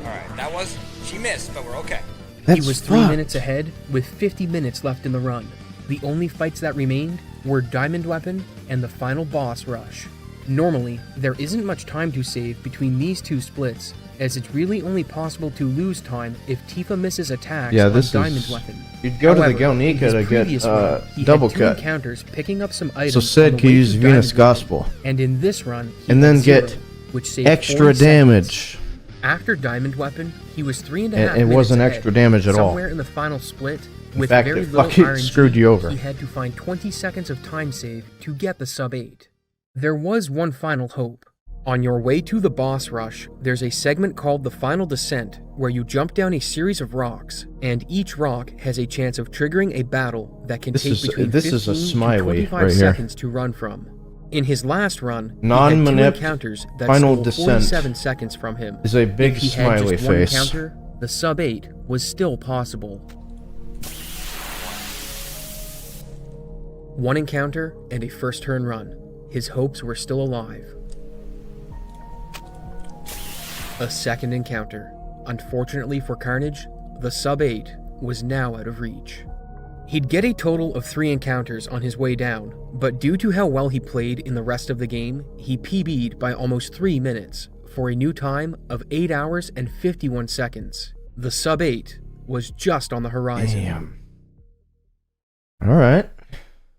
Alright, that was... She missed, but we're okay. That's He was 3 fucked. minutes ahead with 50 minutes left in the run. The only fights that remained were Diamond Weapon and the final boss rush. Normally, there isn't much time to save between these 2 splits, as it's really only possible to lose time if Tifa misses attacks Yeah, on this Diamond is... Weapon. You'd go to the However, in Galnica his to get previous run, he double had 2 cut. encounters picking up some items So on Sid the could way use to Venus Diamond Gospel. Weapon. And in this run, he And then had 0, get which saved extra 40 seconds. damage. After Diamond Weapon, he was 3.5 And minutes it wasn't ahead. extra damage at all. Somewhere in the final split, In with fact, very it little fucking RNG, screwed you over. he had to find 20 seconds of time save to get the sub-8. There was one final hope. On your way to the boss rush, there's a segment called the Final Descent, where you jump down a series of rocks, and each rock has a chance of triggering a battle that can take between 15 a to smiley 25 right here. seconds to run from. In his last run, he had 2 Non-manip encounters that Final stole Descent 47 seconds from him. Is a big If he had smiley just one face. encounter, the sub-8 was still possible. One encounter and a first turn run. His hopes were still alive. A second encounter. Unfortunately for Carnage, the sub-8 was now out of reach. He'd get a total of 3 encounters on his way down, but due to how well he played in the rest of the game, he PB'd by almost 3 minutes, for a new time of 8 hours and 51 seconds. The sub-8 was just on the horizon. Damn. Alright.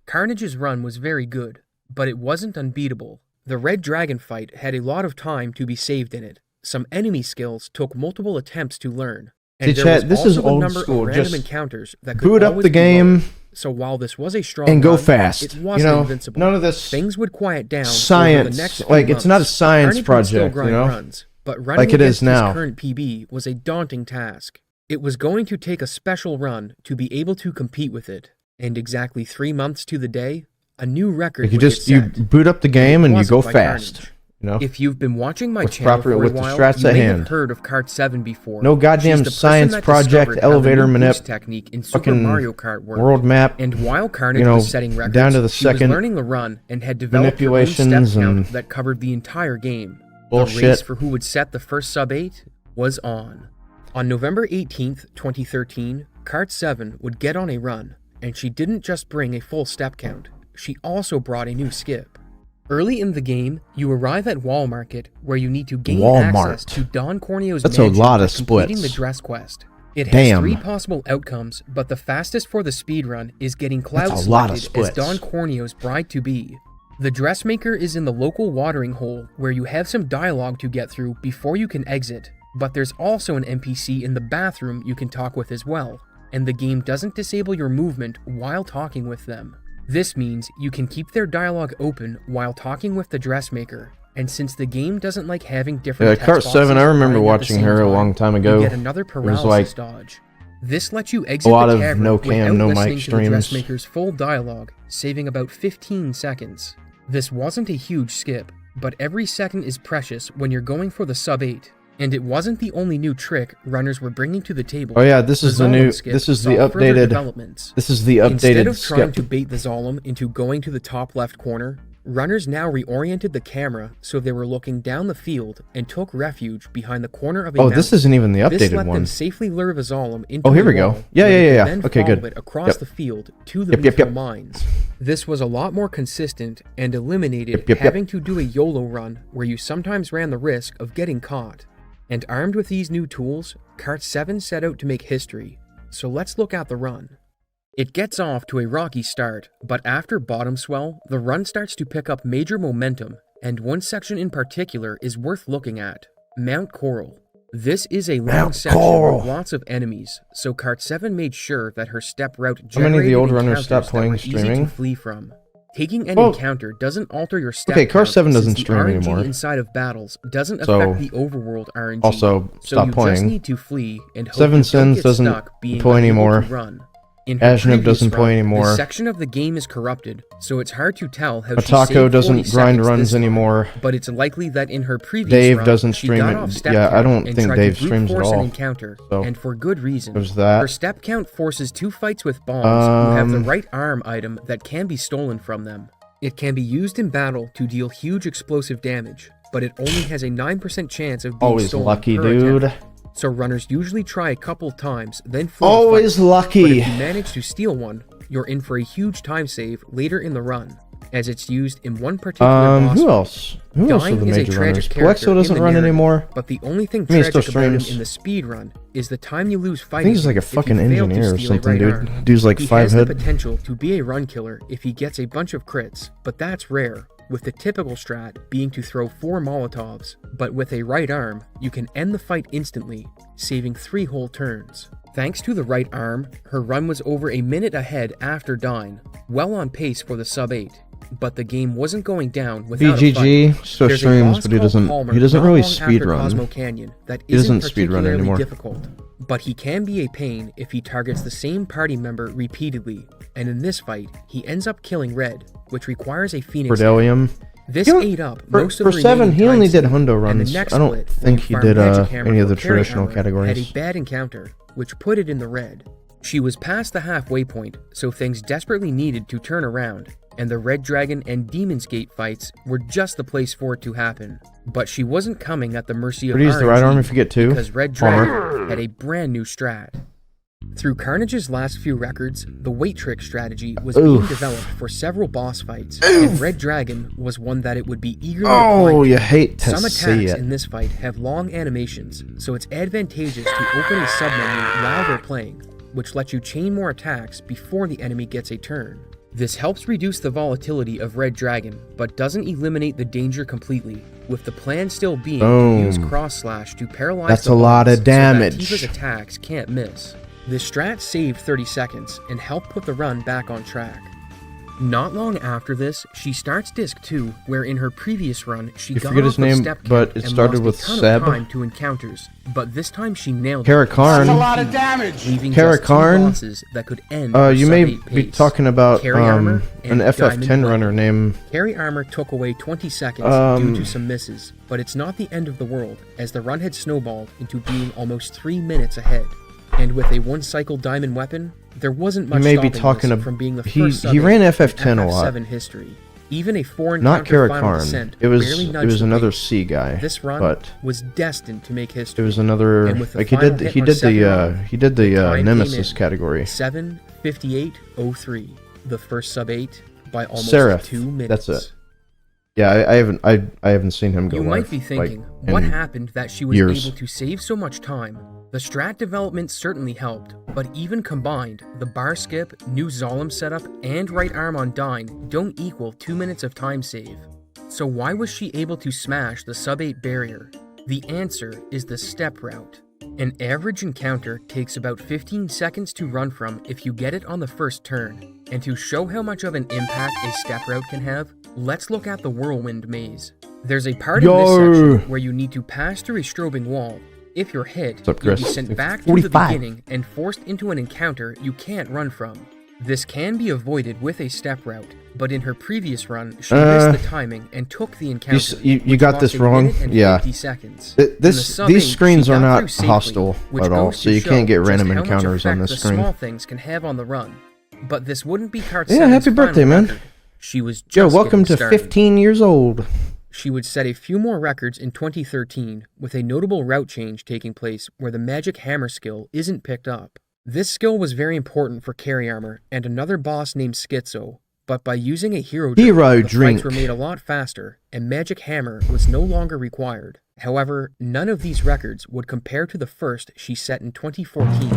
Carnage's run was very good, but it wasn't unbeatable. The Red Dragon fight had a lot of time to be saved in it. Some enemy skills took multiple attempts to learn. And See, there was chat, this also is a old number school. of random Just encounters that could boot up always the be game lowered. So while this was a strong and go run, fast. it You wasn't know, invincible. none of this Things would quiet down over the science. next few Like, it's not a months. science Carnage would still project, you grind know? runs, but running Like it against is now. his current PB was a daunting task. It was going to take a special run to be able to compete with it, and exactly 3 months to the day, a new record Like you would just get set. boot up the game and you Wasn't go by fast. Carnage. You know? If you've been watching my With channel proper- for a with the while, strats you at may hand. have heard of Cart7 before. No goddamn She's the person science that project, discovered how the elevator new manip, boost technique in Super fucking Mario Kart worked. world map, And while Carnage you know, was setting records, down to the she was second learning the run and had developed her own manipulations step count and that covered the entire game. bullshit. The race for who would set the first sub-8 was on. On November 18th, 2013, Cart7 would get on a run, and she didn't just bring a full step count, she also brought a new skip. Early in the game, you arrive at Wall Market, where you need to gain access to Don Corneo's That's a mansion lot by of completing splits. the dress quest. It has Damn. 3 possible outcomes, but the fastest for the speedrun is getting Cloud That's a lot of selected as splits. Don Corneo's bride-to-be. The dressmaker is in the local watering hole, where you have some dialogue to get through before you can exit, but there's also an NPC in the bathroom you can talk with as well, and the game doesn't disable your movement while talking with them. This means you can keep their dialogue open while talking with the dressmaker, and since the game doesn't like having different text boxes Cart7, I remember running at the watching same her a time, long time ago. you get another paralysis like dodge. This lets you exit a lot the of tavern no cam, without no listening mic to the streams. dressmaker's full dialogue, saving about 15 seconds. This wasn't a huge skip, but every second is precious when you're going for the sub-8. And it wasn't the only new trick runners were bringing to the table. Oh yeah, this is the new. Zolom skip This is the saw further updated. developments. This is the Instead updated of trying skip. to bait the Zolom into going to the top left corner, runners now reoriented the camera so they were looking down the field and took refuge behind the corner of a Oh, mountain. this isn't even the This updated let one. them safely lure the Zolom into Oh, here the we go. wall, Yeah, where yeah, they yeah, could yeah. then Okay, follow good. it across Yep. the field to the Yep, yep, neutral yep. mines. This was a lot more consistent and eliminated Yep, yep, yep. having to do a YOLO run where you sometimes ran the risk of getting caught. And armed with these new tools, Cart7 set out to make history. So let's look at the run. It gets off to a rocky start, but after bottom swell, the run starts to pick up major momentum, and one section in particular is worth looking at, Mount Coral. This is a long Mount section Coral. with lots of enemies, so Cart7 made sure that her step route How many of the generated old runners encounters stopped that playing were easy to streaming? flee from. Taking an Well, encounter doesn't alter your step okay, count, Cart7 doesn't since stream the RNG anymore. inside of battles doesn't So, affect the overworld RNG. also, so stop you playing. just need to flee and hope Seven you don't Sins get doesn't stuck being play unable anymore. to run. In her Ashnab previous doesn't play run, anymore. this section of the game is corrupted, so it's hard to tell how she Atako saved 40 doesn't grind seconds runs this time, anymore. but it's likely that in her previous Dave run, doesn't she stream got it. off step Yeah, I count don't and think tried Dave to brute streams at force an all. encounter, So, and for good reason. there's that. Her step count forces 2 fights with bombs who have the Um, right arm item that can be stolen from them. It can be used in battle to deal huge explosive damage, but it only has a 9% chance of being Always stolen lucky, per dude. attempt. So runners usually try a couple times, then flee the Always fight. But lucky. if you manage to steal one, you're in for a huge time save later in the run, as it's used in one particular boss Who fight. else? Who else are Dying the is a major tragic runners? character Plexo in doesn't the run narrative, anymore. But the only thing I mean, he tragic still about him streams. in the speedrun is the time you lose I fighting. think he's like a if you fucking fail to engineer or steal a something, right dude. arm. Dude's like He 5 has the head. potential to be a run killer if he gets a bunch of crits, but that's rare, with the typical strat being to throw 4 Molotovs. But with a right arm, you can end the fight instantly, saving 3 whole turns. Thanks to the right arm, her run was over a minute ahead after dying, well on pace for the sub-8. But the game wasn't going down without a BGG fight. still There's a streams, boss but he called doesn't. Palmer He doesn't not really long after speedrun. Cosmo Canyon that He isn't doesn't speedrun particularly anymore. difficult, but he can be a pain if he targets the same party member repeatedly. And in this fight, he ends up killing Red, which requires a Phoenix. Bordelium. This He don't- ate up For, most of for the 7, remaining he only time did saved, hundo and the runs. next I don't split, think when he Farm did Magic Hammer any of the or Carry traditional Armor categories. Had a bad encounter, which put it in the red. She was past the halfway point, so things desperately needed to turn around, and the Red Dragon and Demon's Gate fights were just the place for it to happen. But she wasn't coming at the mercy of But use the right arm if you get 2. because Red Dragon had a brand new strat. Through Carnage's last few records, the weight trick strategy was being developed for several boss fights, and Red Dragon was one that it would be eagerly Oh, applied you to. hate to Some see attacks it. in this fight have long animations, so it's advantageous to open a submenu while they're playing, which lets you chain more attacks before the enemy gets a turn. This helps reduce the volatility of Red Dragon, but doesn't eliminate the danger completely, with the plan still being to use cross slash to paralyze That's the a lot boss of damage. so that Tifa's attacks can't miss. This strat saved 30 seconds and helped put the run back on track. Not long after this, she starts disc 2, where in her previous run, she You got forget off his name, of step but count it and started lost with a ton Seb. of time to encounters, but this time she nailed Kara it. Karn. That's a lot of damage. Leaving Kara just 2 Karn? bosses that could end her You may sub-8 be pace. talking about Carry armor an and FF10 diamond runner named... Carry armor took away 20 seconds due to some misses, but it's not the end of the world, as the run had snowballed into being almost 3 minutes ahead. And with a 1-cycle diamond weapon, there wasn't much You may be stopping talking this ab- from being the he first ran sub-8 FF10 in a lot. FF7 history. Even a 4 Not encounter Kara final Karn. descent It was barely nudged the another pace. C guy. This run but was destined to make history. it was another And with the like he final did hit he on did second the run, he did the time came Nemesis in. category. 7:58:03, the first sub-8 by almost Seraph. 2 minutes. That's it. Yeah, I haven't seen him go You live, might be thinking, like, what in happened that she was years. able to save so much time? The strat development certainly helped, but even combined, the bar skip, new Zolom setup, and right arm on dying don't equal 2 minutes of time save. So why was she able to smash the sub-8 barrier? The answer is the step route. An average encounter takes about 15 seconds to run from if you get it on the first turn. And to show how much of an impact a step route can have, let's look at the Whirlwind Maze. There's a part in this section where you need to pass through a strobing wall. If you're hit, What's up, you'll be Chris? sent back to 45. the beginning and forced into an encounter you can't run from. This can be avoided with a step route, but in her previous run, she missed the timing and took the encounter. you which got cost this a wrong? minute and Yeah. 50 seconds. These In the sub-8, screens she are got not through safely, hostile which at all, goes so to you show can't get just random how much encounters on effect this the screen. small things can have on the run. But this wouldn't be Cart Yeah, 7's happy birthday, final man. record. She was just Yo, welcome to getting started. 15 years old. She would set a few more records in 2013, with a notable route change taking place where the magic hammer skill isn't picked up. This skill was very important for carry armor and another boss named Schizo, but by using a hero drink, the drink. fights were made a lot faster, and magic hammer was no longer required. However, none of these records would compare to the first she set in 2014,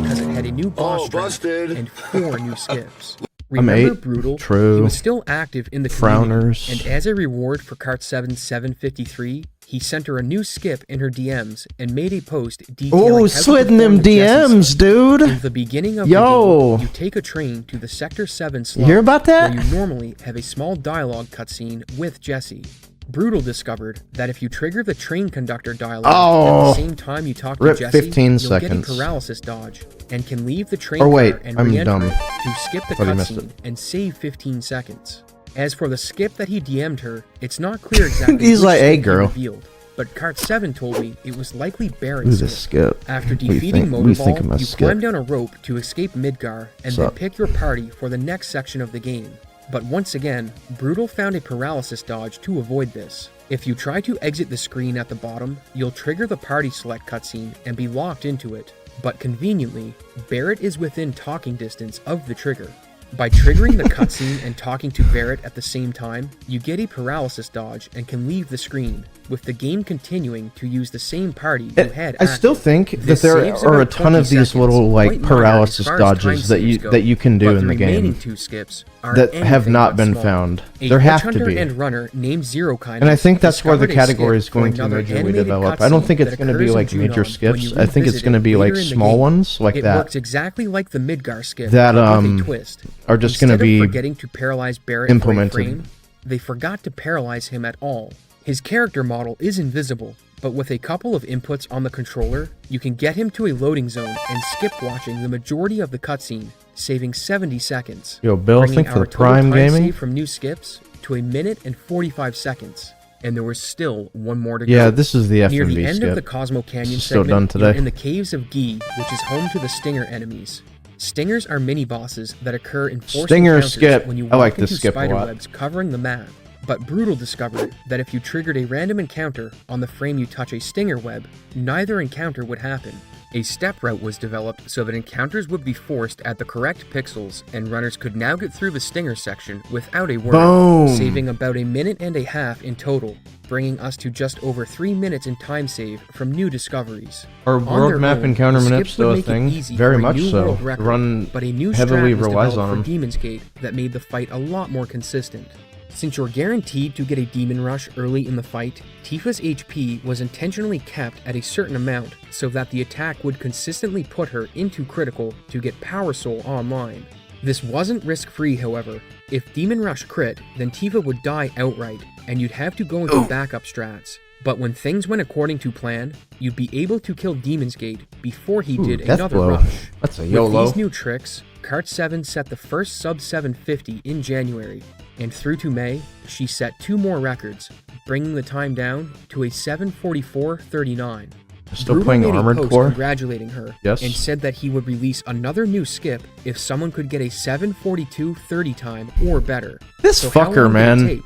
because it had a new boss strat and 4 new skips. Remember 8. Brutal? True. He was still active in the community, Frowners. and as a reward for Cart 7's 753, he sent her a new skip in her DMs and made a post detailing how to slitting perform them the Jesse's DMs, skip. dude. In the beginning of Yo. the game, you take a train to the Sector 7 slot, You hear about that? where you normally have a small dialogue cutscene with Jesse. Brutal discovered that if you trigger the train conductor dialogue at the same time you talk to Rip Jesse, 15 you'll seconds. get a paralysis dodge and can leave the train Or wait, car and I'm re-enter dumb. it to skip the Thought he missed cutscene it. and save 15 seconds. As for the skip that he DM'd her, it's not clear exactly He's which like, "Hey, skip he girl." revealed, but Cart 7 told me it was likely Barrett's Ooh, skip. this skip. After What do you defeating think? What do you think of Motorball, my you skip? climb down a rope to escape Midgar and then Sup? pick your party for the next section of the game. But once again, Brutal found a paralysis dodge to avoid this. If you try to exit the screen at the bottom, you'll trigger the party select cutscene and be locked into it. But conveniently, Barrett is within talking distance of the trigger. By triggering the cutscene and talking to Barrett at the same time, you get a paralysis dodge and can leave the screen, with the game continuing to use the same party you had I still active. think that This there saves are a about ton 20 of these seconds, little like quite minor paralysis as far as dodges time that you saves go, that you can do but in the remaining game 2 skips are that have anything not but been small. found. A There have to witch hunter be. and runner named Zero Kind, And I think that's where the discovered a category is skip going for to another majorly animated develop. I don't think cutscene it's that going to be occurs in like major Junon when skips. you I think it's revisit going to it be like later in the small game. ones like It that works exactly like the Midgar skip, that but with a twist. are just going to Instead be of forgetting to paralyze Barrett implemented. for a frame, they forgot to paralyze him at all. His character model is invisible, but with a couple of inputs on the controller, you can get him to a loading zone and skip watching the majority of the cutscene, saving 70 seconds. Yo, Bill, bringing think for our the total Prime time Gaming? save from new skips to 1 minute and 45 seconds. And there was still one more to go. Yeah, this is the Near FMV the end of the skip. Cosmo Canyon It's still segment, done you're today. in the caves of Gaia, which is home to the Stinger enemies. Stingers are mini-bosses that occur in forced Stinger encounters skip. when you I walk like this into skip a spider lot. webs covering the map. But Brutal discovered that if you triggered a random encounter on the frame you touch a Stinger web, neither encounter would happen. A step route was developed so that encounters would be forced at the correct pixels, and runners could now get through the Stinger section without a worry, Boom. saving about 1.5 minutes in total, bringing us to just over 3 minutes in time save from new discoveries. Are On world their map own, encounter the manip skips still would a make it thing? easy Very for a much new so. world record, Run but a new heavily strat was relies developed on for them. Demon's Gate that made the fight a lot more consistent. Since you're guaranteed to get a demon rush early in the fight, Tifa's HP was intentionally kept at a certain amount so that the attack would consistently put her into critical to get Power Soul online. This wasn't risk-free, however. If Demon Rush crit, then Tifa would die outright, and you'd have to go into backup strats. But when things went according to plan, you'd be able to kill Demon's Gate before he did Death another blow. rush. That's a With YOLO. these new tricks, Kart 7 set the first sub 750 in January, and through to May, she set 2 more records, bringing the time down to a 7:44:39. Still Brutal playing made a Armored post Core? congratulating her, Yes. and said that he would release another new skip if someone could get a 7:42:30 time or better. This So how fucker, long did it man. take?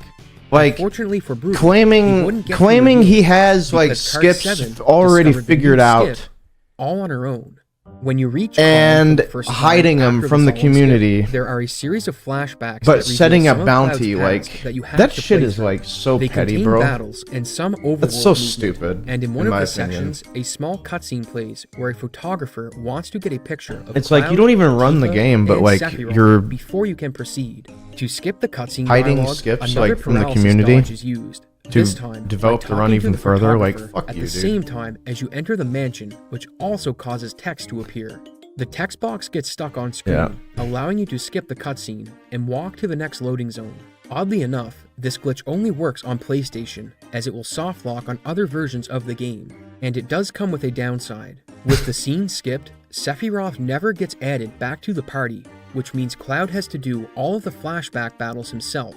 Like, Fortunately for Brutal, he claiming wouldn't get claiming the he review has like because Kart skips 7 already discovered the figured new out skip all on her own. When you reach and Colin for the first time hiding them after from the solemn community, skip, there are a series of flashbacks but that setting reveal a some of bounty, Cloud's like past that, you have that to shit play is through. like so They petty, contain bro. battles and some overworld That's so movement, stupid. And in one in of my the opinion. sections, a small cutscene plays where a photographer wants to get a picture of It's like you Cloud, don't even run the Tifa, game, but and like Sephiroth you're before you can proceed. To skip the cutscene hiding dialogue, skips, another like, from the paralysis community dodge is used. to This time, develop by the run talking to even the further. Like, photographer fuck at you, the dude. same time as you enter the mansion, which also causes text to appear. The text box gets stuck on screen, Yeah. allowing you to skip the cutscene and walk to the next loading zone. Oddly enough, this glitch only works on PlayStation, as it will soft lock on other versions of the game, and it does come with a downside. With the scene skipped, Sephiroth never gets added back to the party, which means Cloud has to do all of the flashback battles himself.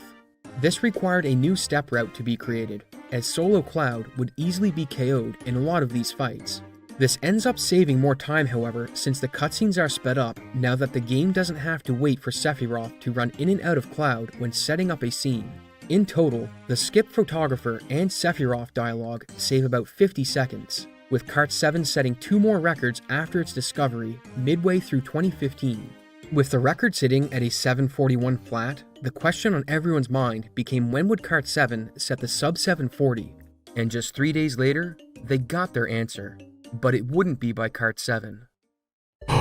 This required a new step route to be created, as solo Cloud would easily be KO'd in a lot of these fights. This ends up saving more time, however, since the cutscenes are sped up now that the game doesn't have to wait for Sephiroth to run in and out of Cloud when setting up a scene. In total, the skip photographer and Sephiroth dialogue save about 50 seconds, with Kart 7 setting 2 more records after its discovery midway through 2015. With the record sitting at a 741 flat, the question on everyone's mind became when would Kart 7 set the sub 740, and just 3 days later, they got their answer. But it wouldn't be by Kart 7.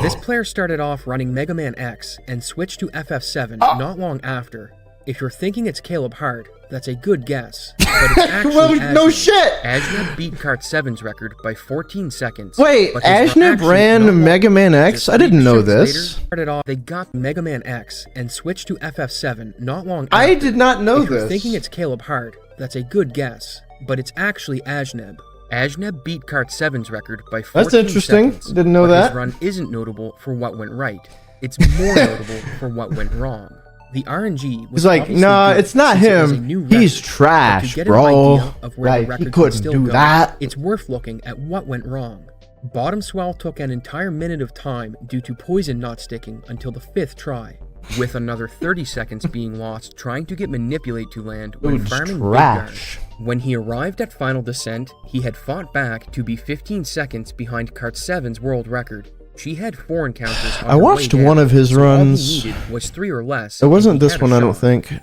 This player started off running Mega Man X and switched to FF7 not long after. If you're thinking it's Caleb Hart, that's a good guess, but it's actually Well, no Ajnab. shit! Ajnab beat Kart 7's record by 14 seconds. Wait, but his run Ajnab actually ran not long. Mega Man X? Just I didn't 3 know shifts this. Later, started off, they got Mega Man X and switched to FF7 not long after. I did not know If you're this. thinking it's Caleb Hart, that's a good guess, but it's actually Ajnab. Ajnab beat Kart 7's record by 14 That's interesting. seconds, Didn't know but that. his run isn't notable for what went right. It's more notable for what went wrong. The RNG was He's like, obviously nah, good it's not since it was a him. new He's record, but trash, to get bro. An idea of where the Like, he record could couldn't still do go, that. It's worth looking at what went wrong. Bottom Swell took an entire minute of time due to poison not sticking until the 5th try, with another 30 seconds being lost trying to get Manipulate to land when Dude's farming trash. Midgard. When he arrived at Final Descent, he had fought back to be 15 seconds behind Kart 7's world record. She had 4 encounters on I her way watched down, one of his so runs. All he needed was 3 or less. It wasn't and he this had a one, I don't shot. think.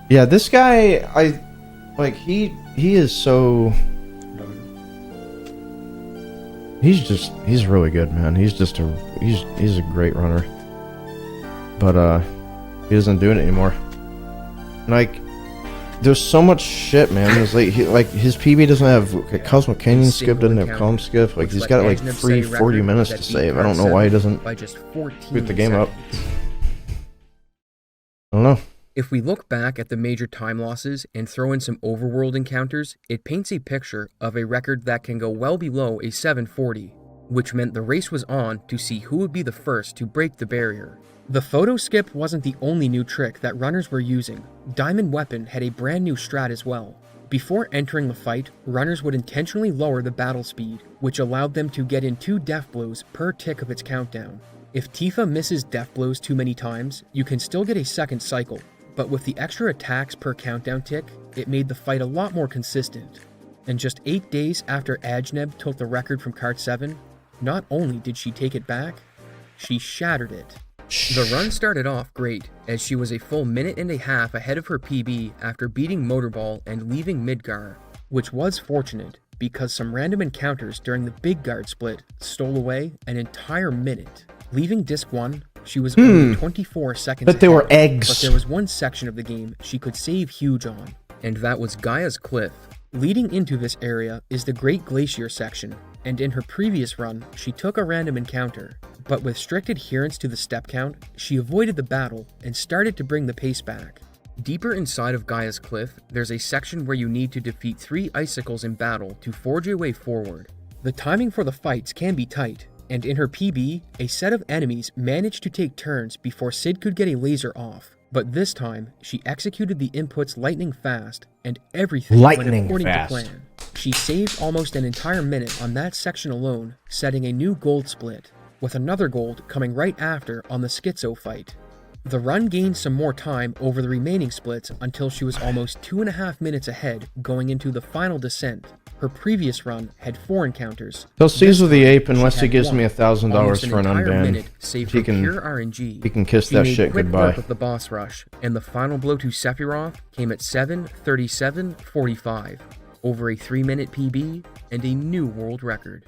Yeah, this guy, he is so... He's really good, man. He's a great runner. But, he doesn't do it anymore. Like, there's so much shit, man. There's like his PB doesn't have Cosmo Canyon skip, doesn't have calm skip. Like, he's got like free 40 minutes to save. I don't know why he doesn't by just 14 boot the game up. seconds. I don't know. If we look back at the major time losses and throw in some overworld encounters, it paints a picture of a record that can go well below a 740, which meant the race was on to see who would be the first to break the barrier. The photo skip wasn't the only new trick that runners were using. Diamond Weapon had a brand new strat as well. Before entering the fight, runners would intentionally lower the battle speed, which allowed them to get in 2 death blows per tick of its countdown. If Tifa misses death blows too many times, you can still get a second cycle, but with the extra attacks per countdown tick, it made the fight a lot more consistent. And just 8 days after Ajnab took the record from Kart 7, not only did she take it back, she shattered it. The run started off great, as she was a full minute and a half ahead of her PB after beating Motorball and leaving Midgar, which was fortunate because some random encounters during the Big Guard split stole away an entire minute. Leaving Disc 1, she was only 24 seconds But they were ahead, eggs. But there was one section of the game she could save huge on, and that was Gaia's Cliff. Leading into this area is the Great Glacier section, and in her previous run, she took a random encounter, but with strict adherence to the step count, she avoided the battle and started to bring the pace back. Deeper inside of Gaia's cliff, there's a section where you need to defeat 3 icicles in battle to forge your way forward. The timing for the fights can be tight, and in her PB, a set of enemies managed to take turns before Sid could get a laser off. But this time, she executed the inputs lightning fast, and everything went according to plan. She saved almost an entire minute on that section alone, setting a new gold split, with another gold coming right after on the Schizo fight. The run gained some more time over the remaining splits until she was almost 2.5 minutes ahead going into the final descent. Her previous run had 4 encounters. He'll seize with the ape unless he had gives one. me $1,000 Almost for an entire minute unban. saved He from can, pure RNG. he can kiss She that made shit quick goodbye. work of the boss rush, and the final blow to Sephiroth came at 7:37:45, over a 3-minute PB and a new world record.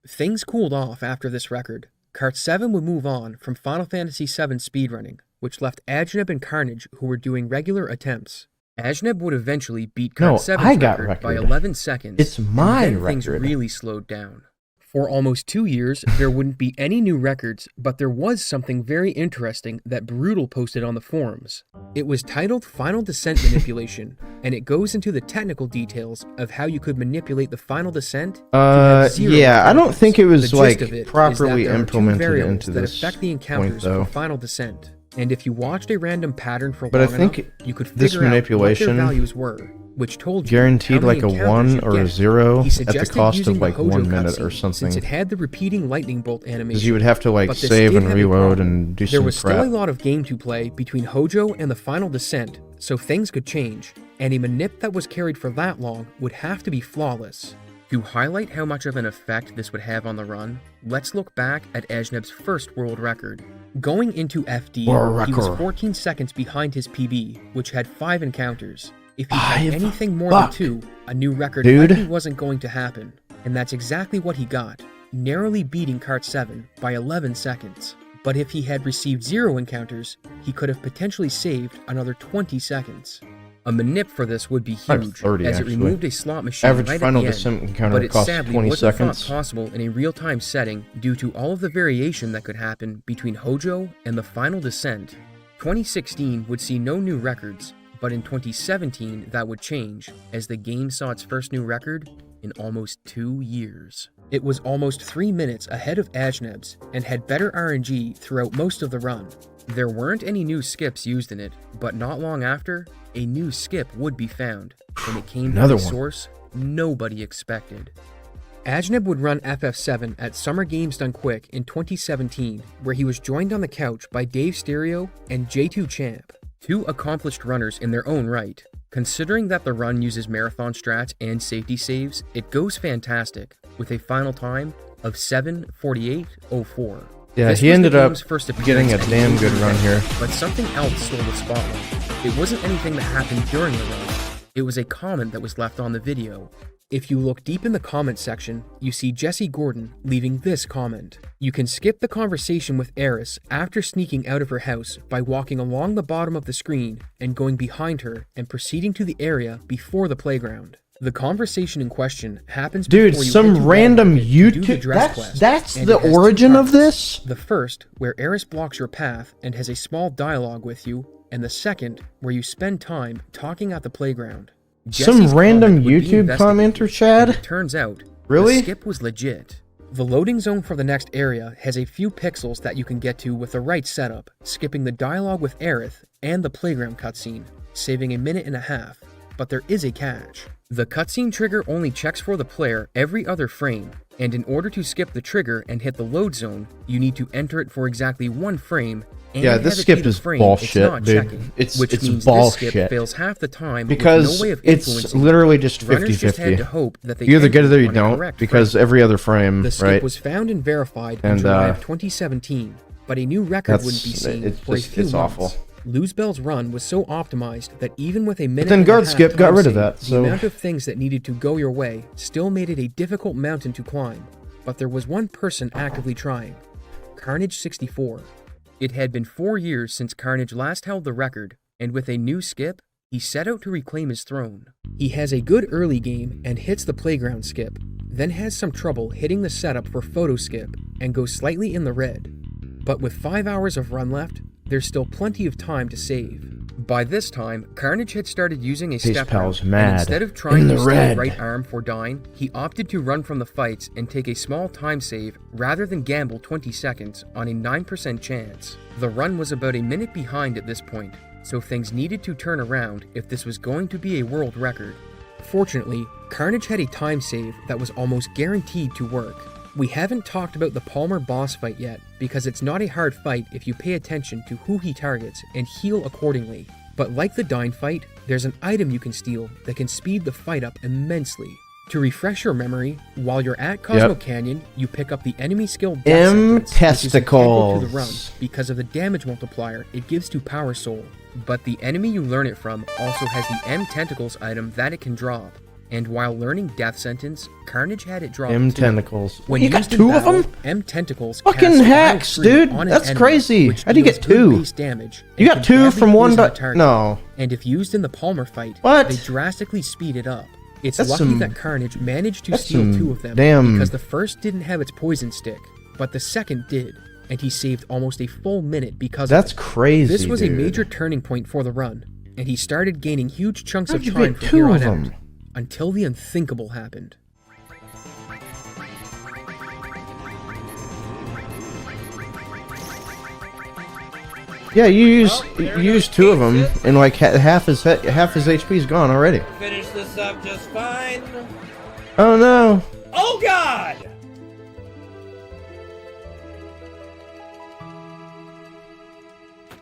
Things cooled off after this record. Kart 7 would move on from Final Fantasy VII Speedrunning, which left Ajneb and Carnage, who were doing regular attempts. Ajneb would eventually beat Kart 7's record by 11 seconds, It's my and then record. things really slowed down. For almost 2 years, there wouldn't be any new records, but there was something very interesting that Brutal posted on the forums. It was titled Final Descent Manipulation, and it goes into the technical details of how you could manipulate the final descent. Yeah, I don't think it was The like gist of it is properly that there are 2 implemented variables into that this affect the encounters point, though. for final descent. And if you watched a random pattern for But I long think enough, you could this figure out what manipulation their values were, which told you guaranteed how many like a encounters 1 you'd or a get. 0 He at the suggested cost using of the like Hojo 1 minute cutscene, or something. since it had the repeating lightning bolt animation. Because you would have to like But this save did and have a reload problem. and do There some was still crap. a lot of game to play between Hojo and the final descent, so things could change, and a manip that was carried for that long would have to be flawless. To highlight how much of an effect this would have on the run, let's look back at Ajneb's first world record. Going into FD, World he was record. 14 seconds behind his PB, which had 5 encounters. If he had 5? anything more Fuck. than 2, a new record Dude. likely wasn't going to happen. And that's exactly what he got, narrowly beating Kart 7 by 11 seconds. But if he had received 0 encounters, he could have potentially saved another 20 seconds. A manip for this would be huge, 30 as actually. it removed a slot machine Average right final at the descent end, encounter but it costs sadly 20 wasn't seconds. thought possible in a real-time setting due to all of the variation that could happen between Hojo and the final descent. 2016 would see no new records, but in 2017 that would change, as the game saw its first new record in almost 2 years. It was almost 3 minutes ahead of Ajneb's and had better RNG throughout most of the run. There weren't any new skips used in it, but not long after, a new skip would be found, and it came Another from a one. source nobody expected. Ajneb would run FF7 at Summer Games Done Quick in 2017, where he was joined on the couch by Dave Stereo and J2 Champ, 2 accomplished runners in their own right. Considering that the run uses marathon strats and safety saves, it goes fantastic, with a final time of 7:48:04. Yeah, This he was the ended up game's first getting a appearance at damn the good run here. But something else stole the spotlight. It wasn't anything that happened during the run. It was a comment that was left on the video. If you look deep in the comment section, you see Jesse Gordon leaving this comment. You can skip the conversation with Eris after sneaking out of her house by walking along the bottom of the screen and going behind her and proceeding to the area before the playground. The conversation in question happens Dude, before you some head to random Walmart to do the YouTube. dress quest, That's and the it has 2 origin of parts. this? The first, where Eris blocks your path and has a small dialogue with you, and the second, where you spend time talking at the playground. Some Jesse's random comment would be YouTube investigated, commenter, Chad? and it turns out, Really? the skip was legit. The loading zone for the next area has a few pixels that you can get to with the right setup, skipping the dialogue with Aerith and the playground cutscene, saving 1.5 minutes. But there is a catch. The cutscene trigger only checks for the player every other frame, and in order to skip the trigger and hit the load zone, you need to enter it for exactly 1 frame. And Yeah, this skip hesitate a is frame bullshit, it's not dude. checking, It's which means this bullshit. skip fails half the time Because with no way of it's influencing. literally just Runners just had 50-50. to hope that they You either get it or you entered on a don't, correct because frame. every other frame, The skip right? was found and verified in And, July of 2017, but a new record wouldn't be seen it's for a just, few it's months. awful. Luzbel's run was so optimized that even with a minute then and guard a half skip got time rid of save, that, the so- amount of things that needed to go your way still made it a difficult mountain to climb. But there was one person actively trying, Carnage 64. It had been 4 years since Carnage last held the record, and with a new skip, He set out to reclaim his throne. He has a good early game and hits the playground skip, then has some trouble hitting the setup for photo skip and goes slightly in the red. But with 5 hours of run left, there's still plenty of time to save. By this time, Carnage had started using a step pal's out, mad. and instead of trying to the steal red. right arm for dying, he opted to run from the fights and take a small time save rather than gamble 20 seconds on a 9% chance. The run was about a minute behind at this point, so things needed to turn around if this was going to be a world record. Fortunately, Carnage had a time save that was almost guaranteed to work. We haven't talked about the Palmer boss fight yet, because it's not a hard fight if you pay attention to who he targets and heal accordingly. But like the Dine fight, there's an item you can steal that can speed the fight up immensely. To refresh your memory, while you're at Cosmo Canyon, you pick up the enemy skill Death Sentence, which is integral to the run because of the damage multiplier it gives to Power Soul. But the enemy you learn it from also has the M Tentacles item that it can drop. And while learning Death Sentence, Carnage had it drop M too. Tentacles. When You got used in 2 of battle, them? M Tentacles Fucking cast hacks, Fire Free dude. on an That's enemy, crazy. which How'd you deals get good 2? base damage You and got can 2 badly from one poison the dot. target. No. And if used in the Palmer fight, What? they drastically speed it up. It's That's lucky some- that Carnage managed to that's steal some 2 of them damn- because the first didn't have its poison stick, but the second did, and he saved almost a full minute because That's of it. crazy. This was dude. a major turning point for the run, and he started gaining huge chunks How'd of you time get from 2 here on of out, them? until the unthinkable happened. Yeah, you use Oh, there you use goes 2 of them, Pizza. and like half his HP's gone already. Finish this up just fine. Oh no! Oh God!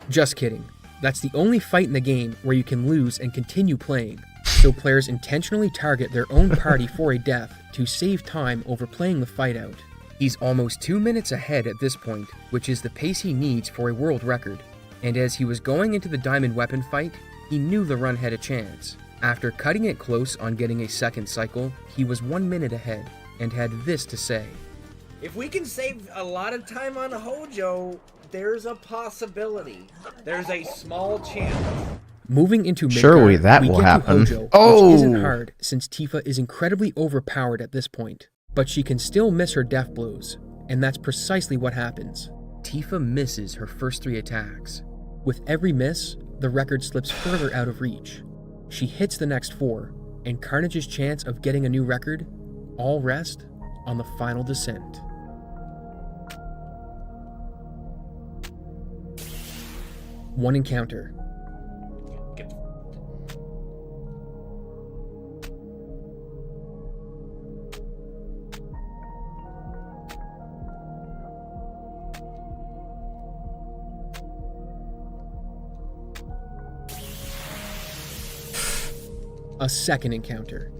Just kidding. That's the only fight in the game where you can lose and continue playing, so players intentionally target their own party for a death to save time over playing the fight out. He's almost 2 minutes ahead at this point, which is the pace he needs for a world record. And as he was going into the diamond weapon fight, he knew the run had a chance. After cutting it close on getting a second cycle, he was 1 minute ahead, and had this to say. If we can save a lot of time on Hojo, there's a possibility. There's a small chance. Moving into Midgard, Surely that we will get happen. to Hojo, Oh! which isn't hard since Tifa is incredibly overpowered at this point. But she can still miss her death blows, and that's precisely what happens. Tifa misses her first 3 attacks. With every miss, the record slips further out of reach. She hits the next 4, and Carnage's chance of getting a new record all rest on the final descent. One encounter. A second encounter.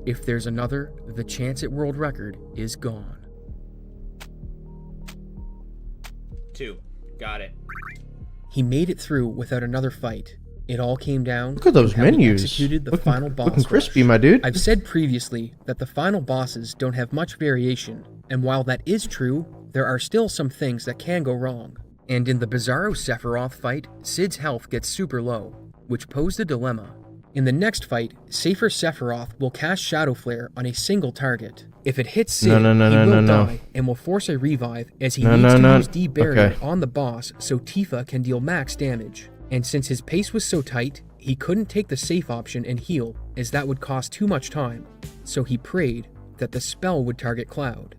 If there's another, the chance at world record is gone. 2. Got it. He made it through without another fight. It all came down Look at those to how he menus. executed the Looking- final boss looking crispy, rush. my dude. I've said previously that the final bosses don't have much variation, and while that is true, there are still some things that can go wrong. And in the Bizarro Sephiroth fight, Sid's health gets super low, which posed a dilemma. In the next fight, Safer Sephiroth will cast Shadow Flare on a single target. If it hits Sid, No, he will no. die and will force a revive as he No, needs to no. use debarrier Okay. on the boss so Tifa can deal max damage. And since his pace was so tight, he couldn't take the safe option and heal, as that would cost too much time. So he prayed that the spell would target Cloud.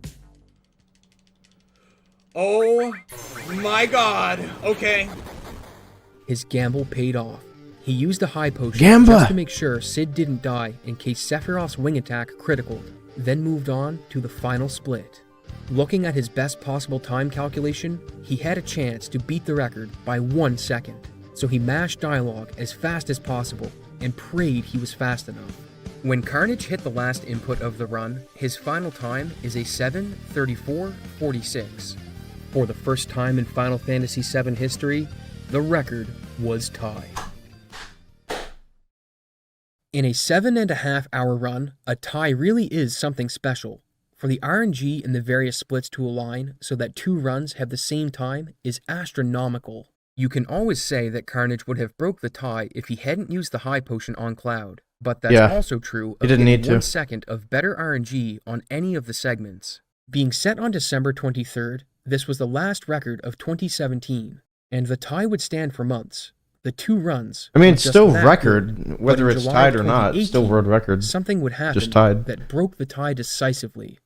Oh my God. Okay. His gamble paid off. He used a high potion Gamba! just to make sure Sid didn't die in case Sephiroth's wing attack criticaled, then moved on to the final split. Looking at his best possible time calculation, he had a chance to beat the record by 1 second, so he mashed dialogue as fast as possible and prayed he was fast enough. When Carnage hit the last input of the run, his final time is a 7:34:46. For the first time in Final Fantasy VII history, the record was tied. In a 7.5 hour run, a tie really is something special. For the RNG in the various splits to align so that 2 runs have the same time is astronomical. You can always say that Carnage would have broke the tie if he hadn't used the high potion on Cloud, but that's Yeah. also true He of didn't getting need to. 1 second of better RNG on any of the segments. Being set on December 23rd, this was the last record of 2017, and the tie would stand for months. The 2 runs. I mean, were it's just still that record, good, whether but in it's July tied of or not, it's still 2018, world record. something would happen Just tied. that broke the tie decisively.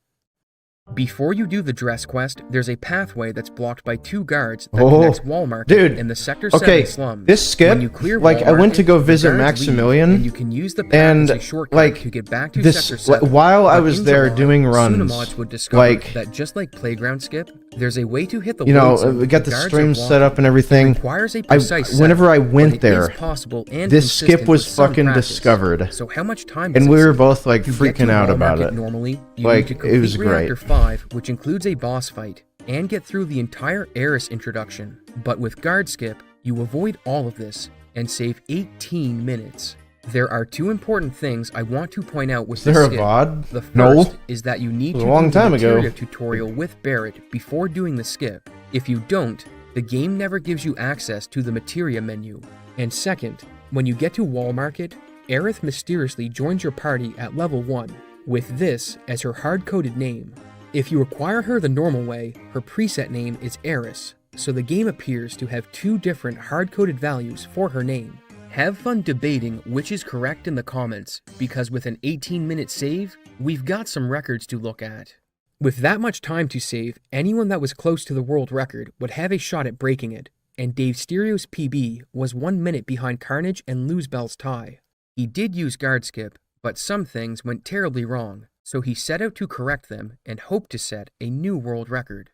Before you do the dress quest, there's a pathway that's blocked by 2 guards that connects Wall Market dude. and the Sector Okay, 7 slums. this skip, When you clear like, Wall I went to Market, go the visit guards leave, Maximilian, and you can use the path and, as a shortcut like, to get back to this, Sector 7. while I But was in there July, doing runs, Sunamods would discover like, that just like Playground Skip, there's a way to hit the you know, load zone we got the guards stream are set up and blocking. everything. It requires a precise whenever I setup, went but it there, is possible and this skip consistent was with some fucking practice. discovered. So how much time And does we it were take? both, like, To get freaking to out Wall about Market it. Normally, you Like, need to it was complete Reactor great. 5, which includes a boss fight, and get through the entire Eris introduction. But with Guard Skip, you avoid all of this and save 18 minutes. There are 2 important things I want to point out with Is this there a skip. VOD? The first No. is that you need It was to a long do the time ago. materia tutorial with Barrett before doing the skip. If you don't, the game never gives you access to the materia menu. And second, when you get to Wall Market, Aerith mysteriously joins your party at level 1, with this as her hard-coded name. If you acquire her the normal way, her preset name is Eris, so the game appears to have 2 different hard-coded values for her name. Have fun debating which is correct in the comments, because with an 18-minute save, we've got some records to look at. With that much time to save, anyone that was close to the world record would have a shot at breaking it, and Dave Stereo's PB was 1 minute behind Carnage and Luzbel's tie. He did use Guard Skip, but some things went terribly wrong, so he set out to correct them and hoped to set a new world record.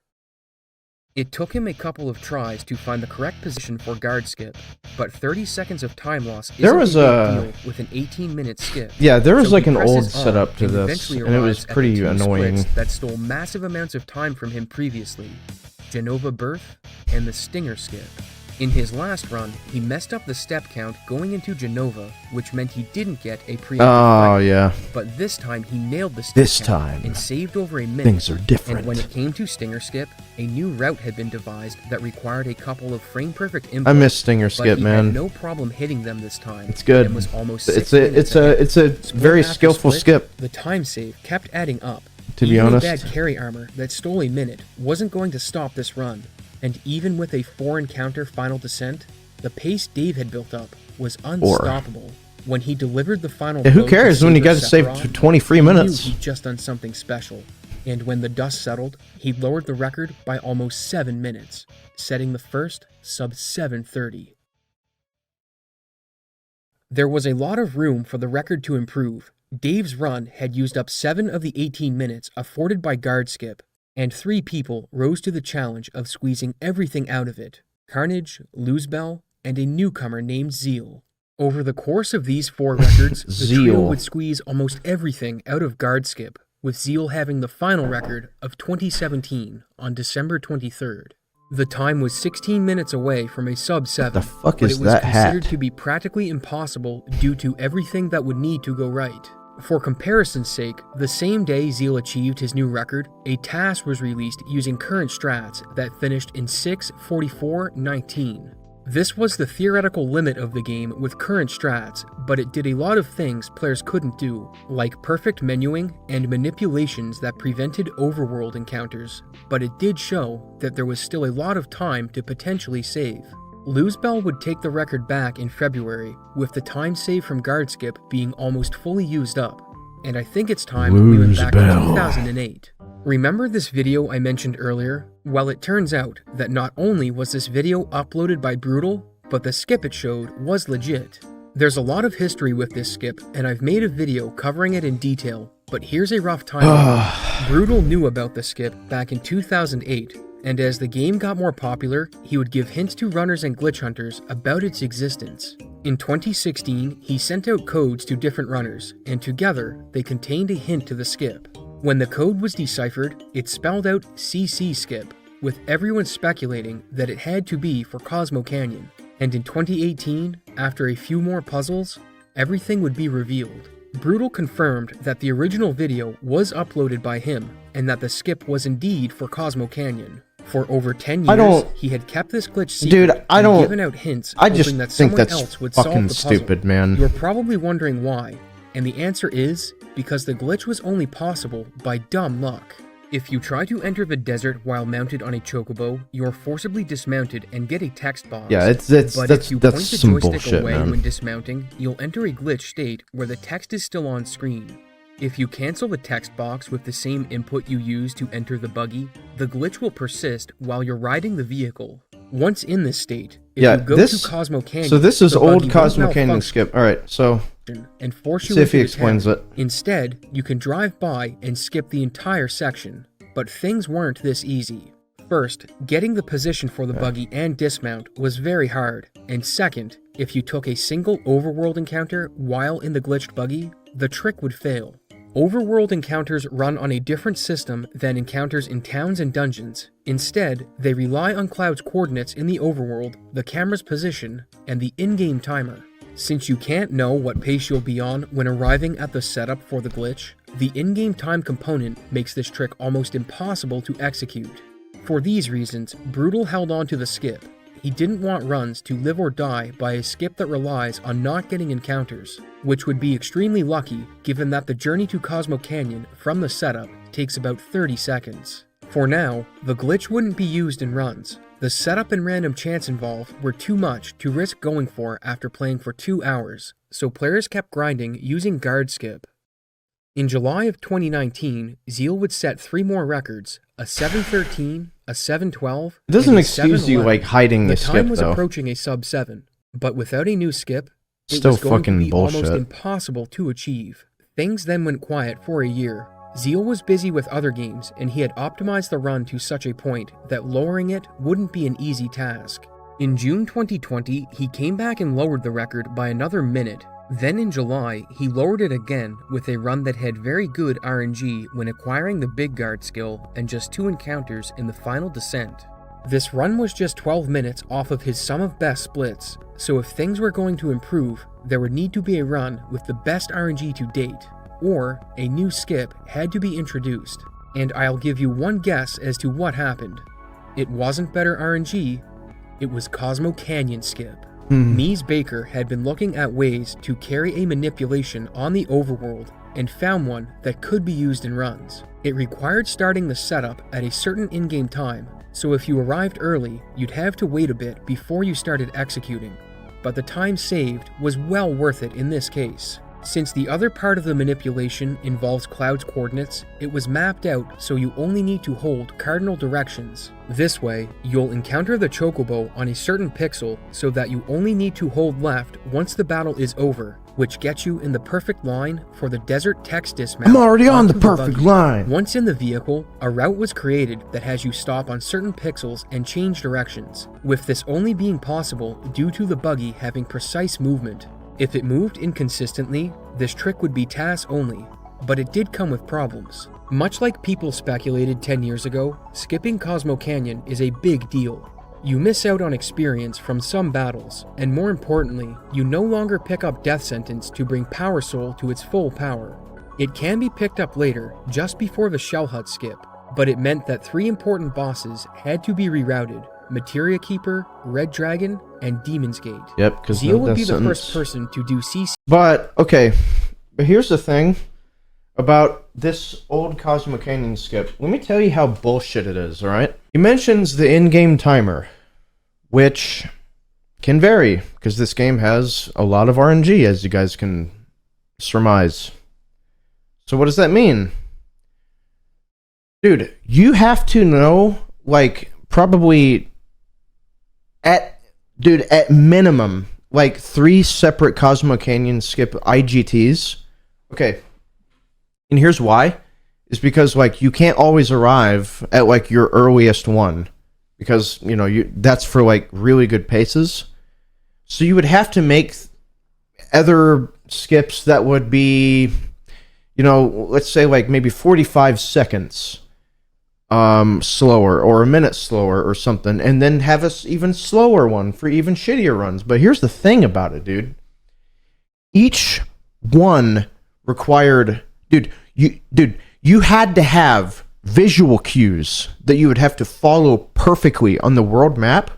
It took him a couple of tries to find the correct position for Guard Skip, but 30 seconds of time loss isn't There was a a- big deal with an 18-minute skip. Yeah, there was So like he an presses old on setup to and this, eventually and it was arrives at the pretty 2 annoying. splits that stole massive amounts of time from him previously: Genova Birth and the Stinger Skip. In his last run, he messed up the step count going into Genova, which meant he didn't get a preemptive Oh, record. yeah. But this time he nailed the step This count time, and saved over a minute. things are different. And when it came to Stinger Skip, a new route had been devised that required a couple of frame-perfect inputs. I miss Stinger but Skip, he man. had no problem hitting them this time. It's good. And was almost It's 6 a minutes ahead. it's a Split very after skillful split, skip. The time save kept adding up. To be Even honest. a bad carry armor that stole a minute wasn't going to stop this run. And even with a 4-encounter final descent, the pace Dave had built up was unstoppable. When he delivered the final Yeah, who blow to cares when you Saber got to save Sephiroth, 20 free he knew minutes? he'd just done something special. And when the dust settled, he lowered the record by almost 7 minutes, setting the first sub 7:30. There was a lot of room for the record to improve. Dave's run had used up 7 of the 18 minutes afforded by Guard Skip, and 3 people rose to the challenge of squeezing everything out of it: Carnage, Luzbel, and a newcomer named Zeal. Over the course of these 4 records, the trio Zeal. would squeeze almost everything out of Guard Skip, with Zeal having the final record of 2017 on December 23rd. The time was 16 minutes away from a sub 7, the fuck but is it was that considered hat? to be practically impossible due to everything that would need to go right. For comparison's sake, the same day Zeal achieved his new record, a task was released using current strats that finished in 6:44:19. This was the theoretical limit of the game with current strats, but it did a lot of things players couldn't do, like perfect menuing and manipulations that prevented overworld encounters, but it did show that there was still a lot of time to potentially save. Luzbel would take the record back in February, with the time saved from Guard Skip being almost fully used up, and I think it's time we went back to Luzbel. 2008. Remember this video I mentioned earlier? Well, it turns out that not only was this video uploaded by Brutal, but the skip it showed was legit. There's a lot of history with this skip, and I've made a video covering it in detail, but here's a rough timeline. Brutal knew about the skip back in 2008, and as the game got more popular, he would give hints to runners and glitch hunters about its existence. In 2016, he sent out codes to different runners, and together, they contained a hint to the skip. When the code was deciphered, it spelled out CC skip, with everyone speculating that it had to be for Cosmo Canyon. And in 2018, after a few more puzzles, everything would be revealed. Brutal confirmed that the original video was uploaded by him, and that the skip was indeed for Cosmo Canyon. For over 10 I years, don't- he had kept this glitch secret Dude, I and don't- given out hints I hoping just that think someone that's else would solve fucking the puzzle. stupid, man. You're probably wondering why, and the answer is because the glitch was only possible by dumb luck. If you try to enter the desert while mounted on a chocobo, you're forcibly dismounted and get a text box. Yeah, But if you point that's the some joystick bullshit, away man. when dismounting, you'll enter a glitch state where the text is still on screen. If you cancel the text box with the same input you use to enter the buggy, the glitch will persist while you're riding the vehicle. Once in this state, if Yeah, you go this- to Cosmo Canyon, So this is the buggy old won't Cosmo Canyon malfunction skip. All right, so and force you see if he into the explains town. it. Instead, you can drive by and skip the entire section. But things weren't this easy. First, getting the position for the buggy and dismount was very hard, and second, if you took a single overworld encounter while in the glitched buggy, the trick would fail. Overworld encounters run on a different system than encounters in towns and dungeons. Instead, they rely on Cloud's coordinates in the overworld, the camera's position, and the in-game timer. Since you can't know what pace you'll be on when arriving at the setup for the glitch, the in-game time component makes this trick almost impossible to execute. For these reasons, Brutal held on to the skip. He didn't want runs to live or die by a skip that relies on not getting encounters, which would be extremely lucky given that the journey to Cosmo Canyon from the setup takes about 30 seconds. For now, the glitch wouldn't be used in runs. The setup and random chance involved were too much to risk going for after playing for 2 hours, so players kept grinding using guard skip. In July of 2019, Zeal would set 3 more records, a 7:13, a 7:12, It doesn't and a excuse you 7:11. like hiding the The skip time was though. approaching a sub-7, but without a new skip, it Still was going to fucking be almost bullshit. impossible to achieve. Things then went quiet for a year. Zeal was busy with other games, and he had optimized the run to such a point that lowering it wouldn't be an easy task. In June 2020, he came back and lowered the record by another minute. Then in July, he lowered it again with a run that had very good RNG when acquiring the Big Guard skill and just 2 encounters in the final descent. This run was just 12 minutes off of his sum of best splits, so if things were going to improve, there would need to be a run with the best RNG to date, or a new skip had to be introduced. And I'll give you one guess as to what happened. It wasn't better RNG, it was Cosmo Canyon skip. Mies Baker had been looking at ways to carry a manipulation on the overworld and found one that could be used in runs. It required starting the setup at a certain in-game time, so if you arrived early, you'd have to wait a bit before you started executing. But the time saved was well worth it in this case. Since the other part of the manipulation involves Cloud's coordinates, it was mapped out so you only need to hold cardinal directions. This way, you'll encounter the chocobo on a certain pixel so that you only need to hold left once the battle is over, which gets you in the perfect line for the desert text dismount. I'm already on the onto perfect buggy. line. Once in the vehicle, a route was created that has you stop on certain pixels and change directions, with this only being possible due to the buggy having precise movement. If it moved inconsistently, this trick would be TAS only, but it did come with problems. Much like people speculated 10 years ago, skipping Cosmo Canyon is a big deal. You miss out on experience from some battles, and more importantly, you no longer pick up Death Sentence to bring Power Soul to its full power. It can be picked up later, just before the Shell Hut skip, but it meant that 3 important bosses had to be rerouted: Materia Keeper, Red Dragon, and Demon's Gate. Yep, because Zeal would be the first person to do CC. But okay, but here's the thing about this old Cosmo Canyon skip. Let me tell you how bullshit it is. All right, he mentions the in-game timer, which can vary because this game has a lot of RNG, as you guys can surmise. So what does that mean, dude? You have to know, like, probably at minimum, like 3 separate Cosmo Canyon skip IGTs. Okay. And here's why. Is because, like, you can't always arrive at, like, your earliest one. Because, you know, that's for, like, really good paces. So you would have to make other skips that would be, you know, let's say, like, maybe 45 seconds slower, or a minute slower, or something, and then have a even slower one for even shittier runs. But here's the thing about it, dude. Each one required, you had to have visual cues that you would have to follow perfectly on the world map,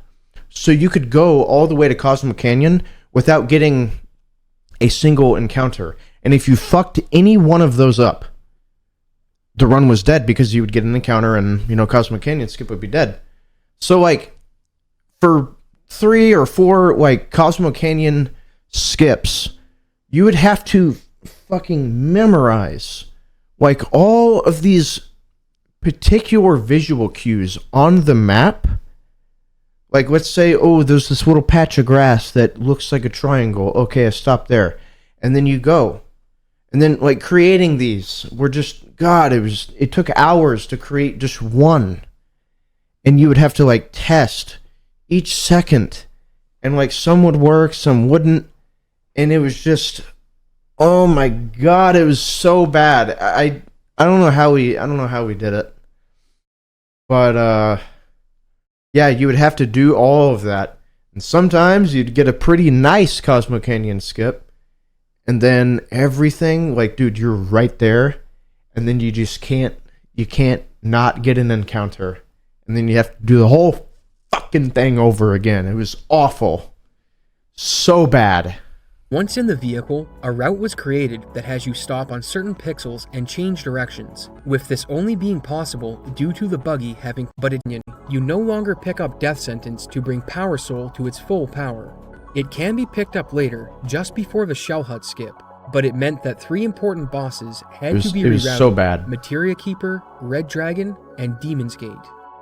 so you could go all the way to Cosmo Canyon without getting a single encounter. And if you fucked any one of those up, the run was dead, because you would get an encounter and, you know, Cosmo Canyon skip would be dead. So, like, for 3 or 4, like, Cosmo Canyon skips, you would have to fucking memorize, like, all of these particular visual cues on the map. Like, let's say, oh, there's this little patch of grass that looks like a triangle. Okay, I stop there. And then you go. And then, like, creating these were just, God, it took hours to create just one. And you would have to, like, test each second. And, like, some would work, some wouldn't. And it was just, oh my God, it was so bad. I don't know how we did it. But, yeah, you would have to do all of that. And sometimes you'd get a pretty nice Cosmo Canyon skip. And then everything, like, dude, you're right there. And then you just can't not get an encounter. And then you have to do the whole fucking thing over again. It was awful. So bad. Once in the vehicle, a route was created that has you stop on certain pixels and change directions, with this only being possible due to the buggy having butted in. You no longer pick up Death Sentence to bring Power Soul to its full power. It can be picked up later, just before the Shell Hut skip, but it meant that 3 important bosses had to be rerouted. It was so bad. Materia Keeper, Red Dragon, and Demon's Gate.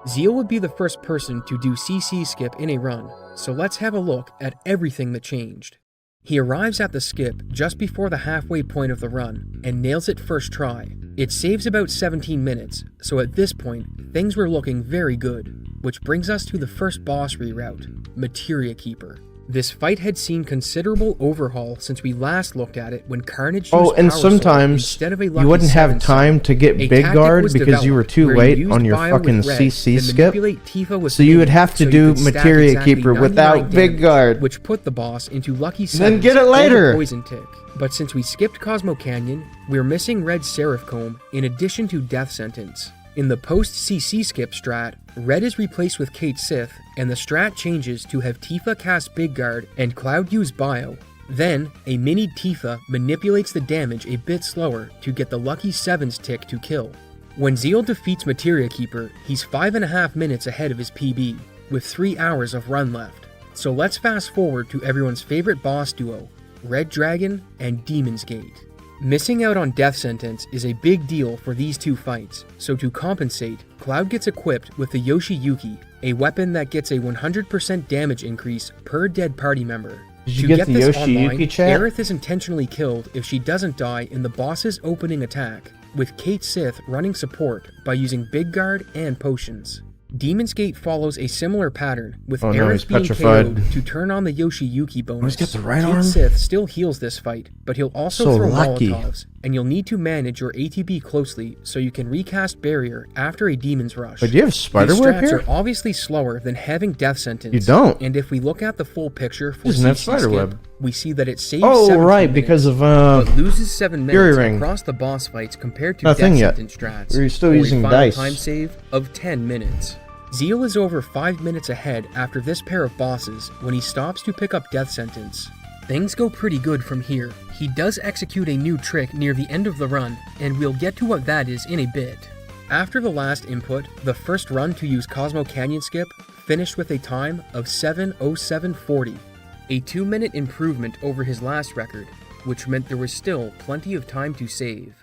Zeal would be the first person to do CC skip in a run, so let's have a look at everything that changed. He arrives at the skip just before the halfway point of the run, and nails it first try. It saves about 17 minutes, so at this point, things were looking very good, which brings us to the first boss reroute, Materia Keeper. This fight had seen considerable overhaul since we last looked at it when Carnage used and Power Soul sometimes instead of a you lucky wouldn't have 7 time to get A Big tactic Guard was because you were developed too where late you used on your Bio with fucking red CC to skip. manipulate Tifa with So you would Phoenix have to so do you could stack Materia exactly Keeper 99 without Big damage, Guard. which put the boss into lucky 7s Then get it later. and a poison tick. But since we skipped Cosmo Canyon, we're missing Red Seraph Comb in addition to Death Sentence. In the post-CC skip strat, Red is replaced with Kate Sith, and the strat changes to have Tifa cast Big Guard and Cloud use Bio. Then, a mini Tifa manipulates the damage a bit slower to get the lucky 7s tick to kill. When Zeal defeats Materia Keeper, he's 5.5 minutes ahead of his PB, with 3 hours of run left. So let's fast forward to everyone's favorite boss duo, Red Dragon and Demon's Gate. Missing out on Death Sentence is a big deal for these 2 fights, so to compensate, Cloud gets equipped with the Yoshi Yuki, a weapon that gets a 100% damage increase per dead party member. Did you get the Yoshi Yuki chat? Aerith is intentionally killed if she doesn't die in the boss's opening attack, with Kate Sith running support by using Big Guard and potions. Demon's Gate follows a similar pattern, with Aerith being KO'd to turn on the Yoshi Yuki bonus. He's got the right Kate arm? Sith still heals this fight, but he'll also So throw lucky. Molotovs, and you'll need to manage your ATB closely so you can recast Barrier after a Demon's Rush. But do you have These Spiderweb strats here? are obviously slower than having Death Sentence. You don't. And if we look at the full picture for Doesn't have CC skip, Spiderweb. we see that it saves Oh, 17 right, minutes, because of, but loses 7 Fury minutes Ring. across the boss fights compared to Nothing Death yet. Sentence strats. You're still for using a final dice. time save of 10 minutes. Zeal is over 5 minutes ahead after this pair of bosses when he stops to pick up Death Sentence. Things go pretty good from here. He does execute a new trick near the end of the run, and we'll get to what that is in a bit. After the last input, the first run to use Cosmo Canyon skip finished with a time of 7:07:40, a 2-minute improvement over his last record, which meant there was still plenty of time to save.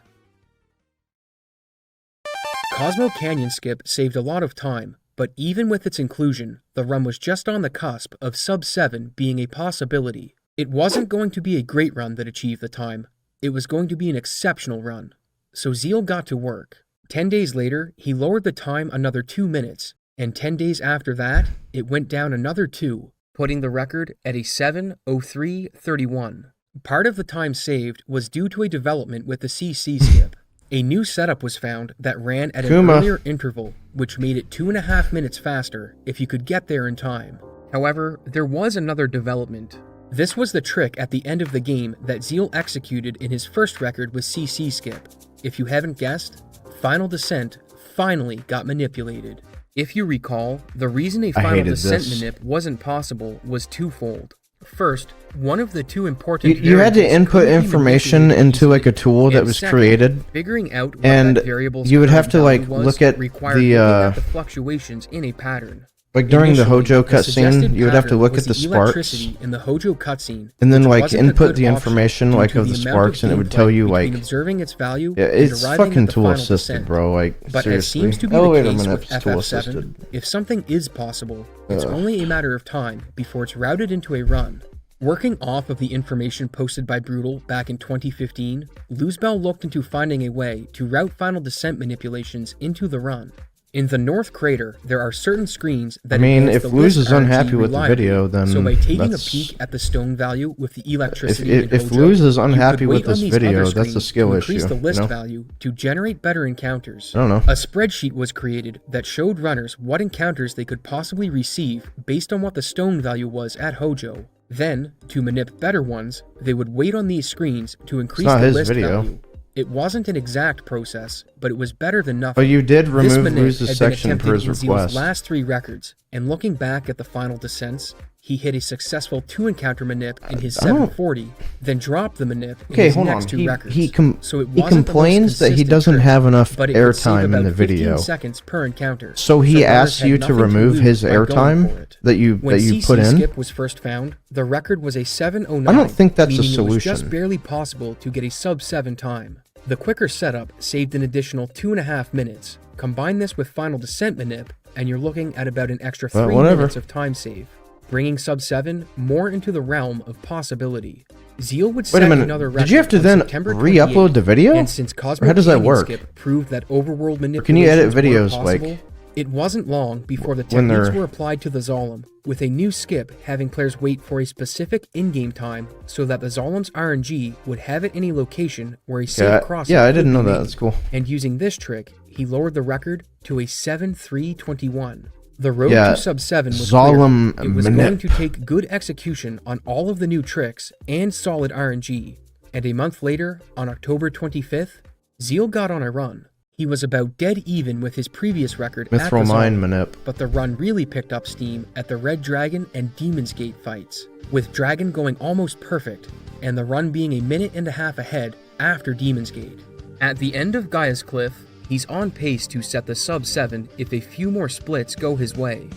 Cosmo Canyon skip saved a lot of time, but even with its inclusion, the run was just on the cusp of sub-7 being a possibility. It wasn't going to be a great run that achieved the time, it was going to be an exceptional run. So Zeal got to work. 10 days later, he lowered the time another 2 minutes, and 10 days after that, it went down another 2, putting the record at a 7:03:31. Part of the time saved was due to a development with the CC skip. A new setup was found that ran at an earlier interval, which made it 2.5 minutes faster if you could get there in time. However, there was another development. This was the trick at the end of the game that Zeal executed in his first record with CC skip. If you haven't guessed, Final Descent finally got manipulated. If you recall, the reason a final hated descent this. manip wasn't possible was twofold. First, one of the two important You had to variables input couldn't be information manipulated into like a easily. tool that And was second, created, figuring out what and that variable's you would have current to like value was look at required looking at the the fluctuations in a pattern. like during the Initially, Hojo the suggested cutscene, you would have to pattern look was at the sparks, electricity in the Hojo cutscene, and then which like wasn't a input good the option information due like to of the amount sparks, and it would tell gameplay you between like observing its value yeah, and it's arriving fucking at the tool final assisted, descent. bro. Like But seriously, as seems to be elevator the case minutes with tool FF7, assisted. if something is possible, it's Ugh. only a matter of time before it's routed into a run. Working off of the information posted by Brutal back in 2015, Luzbel looked into finding a way to route final descent manipulations into the run. In the North Crater, there are certain screens that I mean, enhance if the Luz list is unhappy RNG with the reliably. video, then so by taking a that's- peek at the stone value with the If electricity in if Hojo, Luz is you unhappy could with wait on this these video, other that's a screens skill to issue. increase the You list know? value to generate better encounters. I don't know. A spreadsheet was created that showed runners what encounters they could possibly receive based on what the stone value was at Hojo. Then, to manip better ones, they would wait on these screens to increase not the his list video. value. It wasn't an exact process, but it was better than nothing. But you did This remove manip Luz's had been section attempted per his in Zeal's request. last 3 records, and looking back at the final descents, he hit a successful 2-encounter manip in his I don't- 740, then dropped the manip in Okay, his hold on. next 2 He records. he so it he wasn't the most complains that he consistent doesn't trick, have enough but it could save airtime in about the 15 video. seconds per encounter. So he runners asks had you to nothing remove lose his by going airtime for it. that you When put CC in. skip was first found, the record was a 709. I don't think that's a meaning it was just solution. barely possible to get a sub-7 time. The quicker setup saved an additional 2.5 minutes. Combine this with final descent manip, and you're looking at about an extra 3 whatever. minutes of time save, bringing sub-7 more into the realm of possibility. Zeal would Wait set a minute. another record Did you have to on then September re-upload 28th, the video? And since Cosmo Or how does that Canyon work? skip proved that overworld manipulations can you edit were videos, possible, like, it wasn't long before the when techniques they're- were applied to the Zolom, with a new skip having players wait for a specific in-game time so that the Zolom's RNG would have it in a location where a safe crossing yeah, I could didn't be know that. made. That's cool. And using this trick, he lowered the record to a 7.321. The road Yeah, to sub-7 was Zolom clear. It was manip. going to take good execution on all of the new tricks and solid RNG. And a month later, on October 25th, Zeal got on a run. He was about dead even with his previous record at the Mithril Mine Zolom, manip. but the run really picked up steam at the Red Dragon and Demon's Gate fights, with Dragon going almost perfect, and the run being a minute and a half ahead after Demon's Gate. At the end of Gaia's Cliff, he's on pace to set the sub-7 if a few more splits go his way.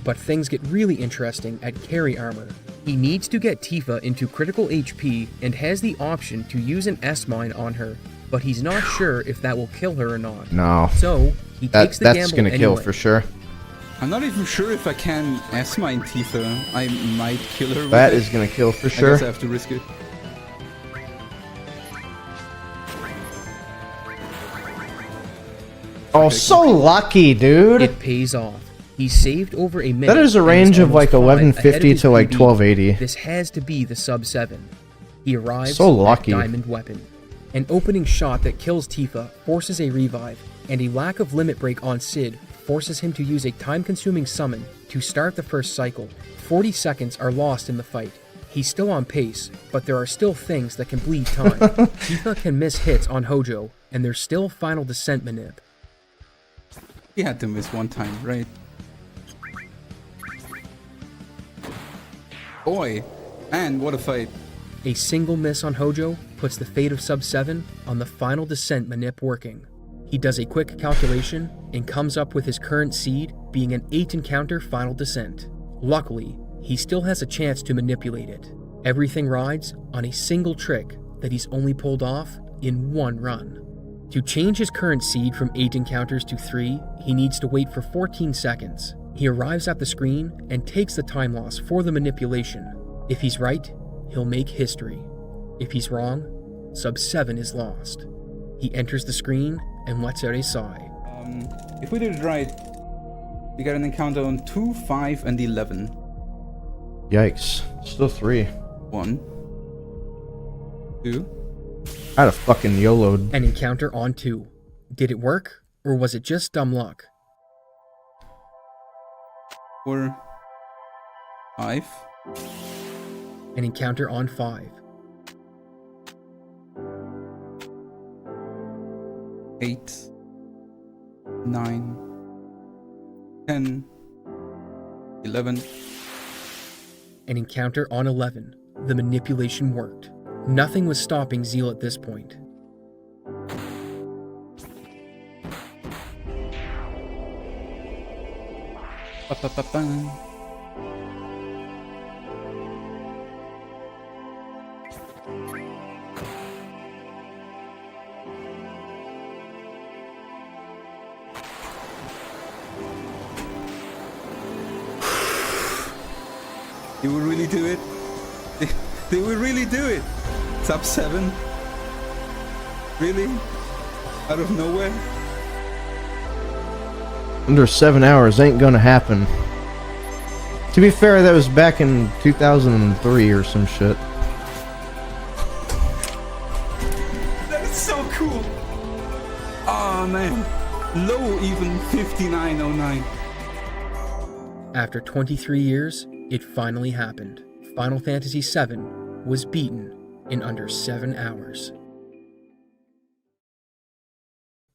But things get really interesting at Carry Armor. He needs to get Tifa into critical HP and has the option to use an S-Mine on her, but he's not sure if that will kill her or not. No. So, he takes the That's gamble gonna kill anyway. for sure. I'm not even sure if I can S-mine Tifa. I might kill her with That it. is gonna kill for I sure. guess I have to risk it. Oh, so lucky, dude. It pays off. He saved over a minute. That is a and range is of like almost 5 ahead of 1150 his to like PB. 1280. This has to be the sub-7. He arrives So lucky. at Diamond Weapon. An opening shot that kills Tifa forces a revive, and a lack of limit break on Sid forces him to use a time-consuming summon to start the first cycle. 40 seconds are lost in the fight. He's still on pace, but there are still things that can bleed time. Tifa can miss hits on Hojo, and there's still final descent manip. He had to miss one time, right? Boy, and what a fight. A single miss on Hojo puts the fate of sub-7 on the final descent manip working. He does a quick calculation and comes up with his current seed being an 8-encounter final descent. Luckily, he still has a chance to manipulate it. Everything rides on a single trick that he's only pulled off in one run. To change his current seed from 8 encounters to 3, he needs to wait for 14 seconds. He arrives at the screen and takes the time loss for the manipulation. If he's right, he'll make history. If he's wrong, sub-7 is lost. He enters the screen and lets out a sigh. If we did it right, we got an encounter on 2, 5, and 11. Yikes. Still 3. 1, 2. I had a fucking YOLO'd. An encounter on 2. Did it work, or was it just dumb luck? 4, 5. An encounter on 5. 8, 9, 10, 11. An encounter on 11. The manipulation worked. Nothing was stopping Zeal at this point. Ba-ba-ba-bang. They will really do it. They will really do it. Sub 7. Really? Out of nowhere? Under 7 hours ain't gonna happen. To be fair, that was back in 2003 or some shit. That is so cool. Oh man. Low even 5909. After 23 years, it finally happened. Final Fantasy VII was beaten in under 7 hours.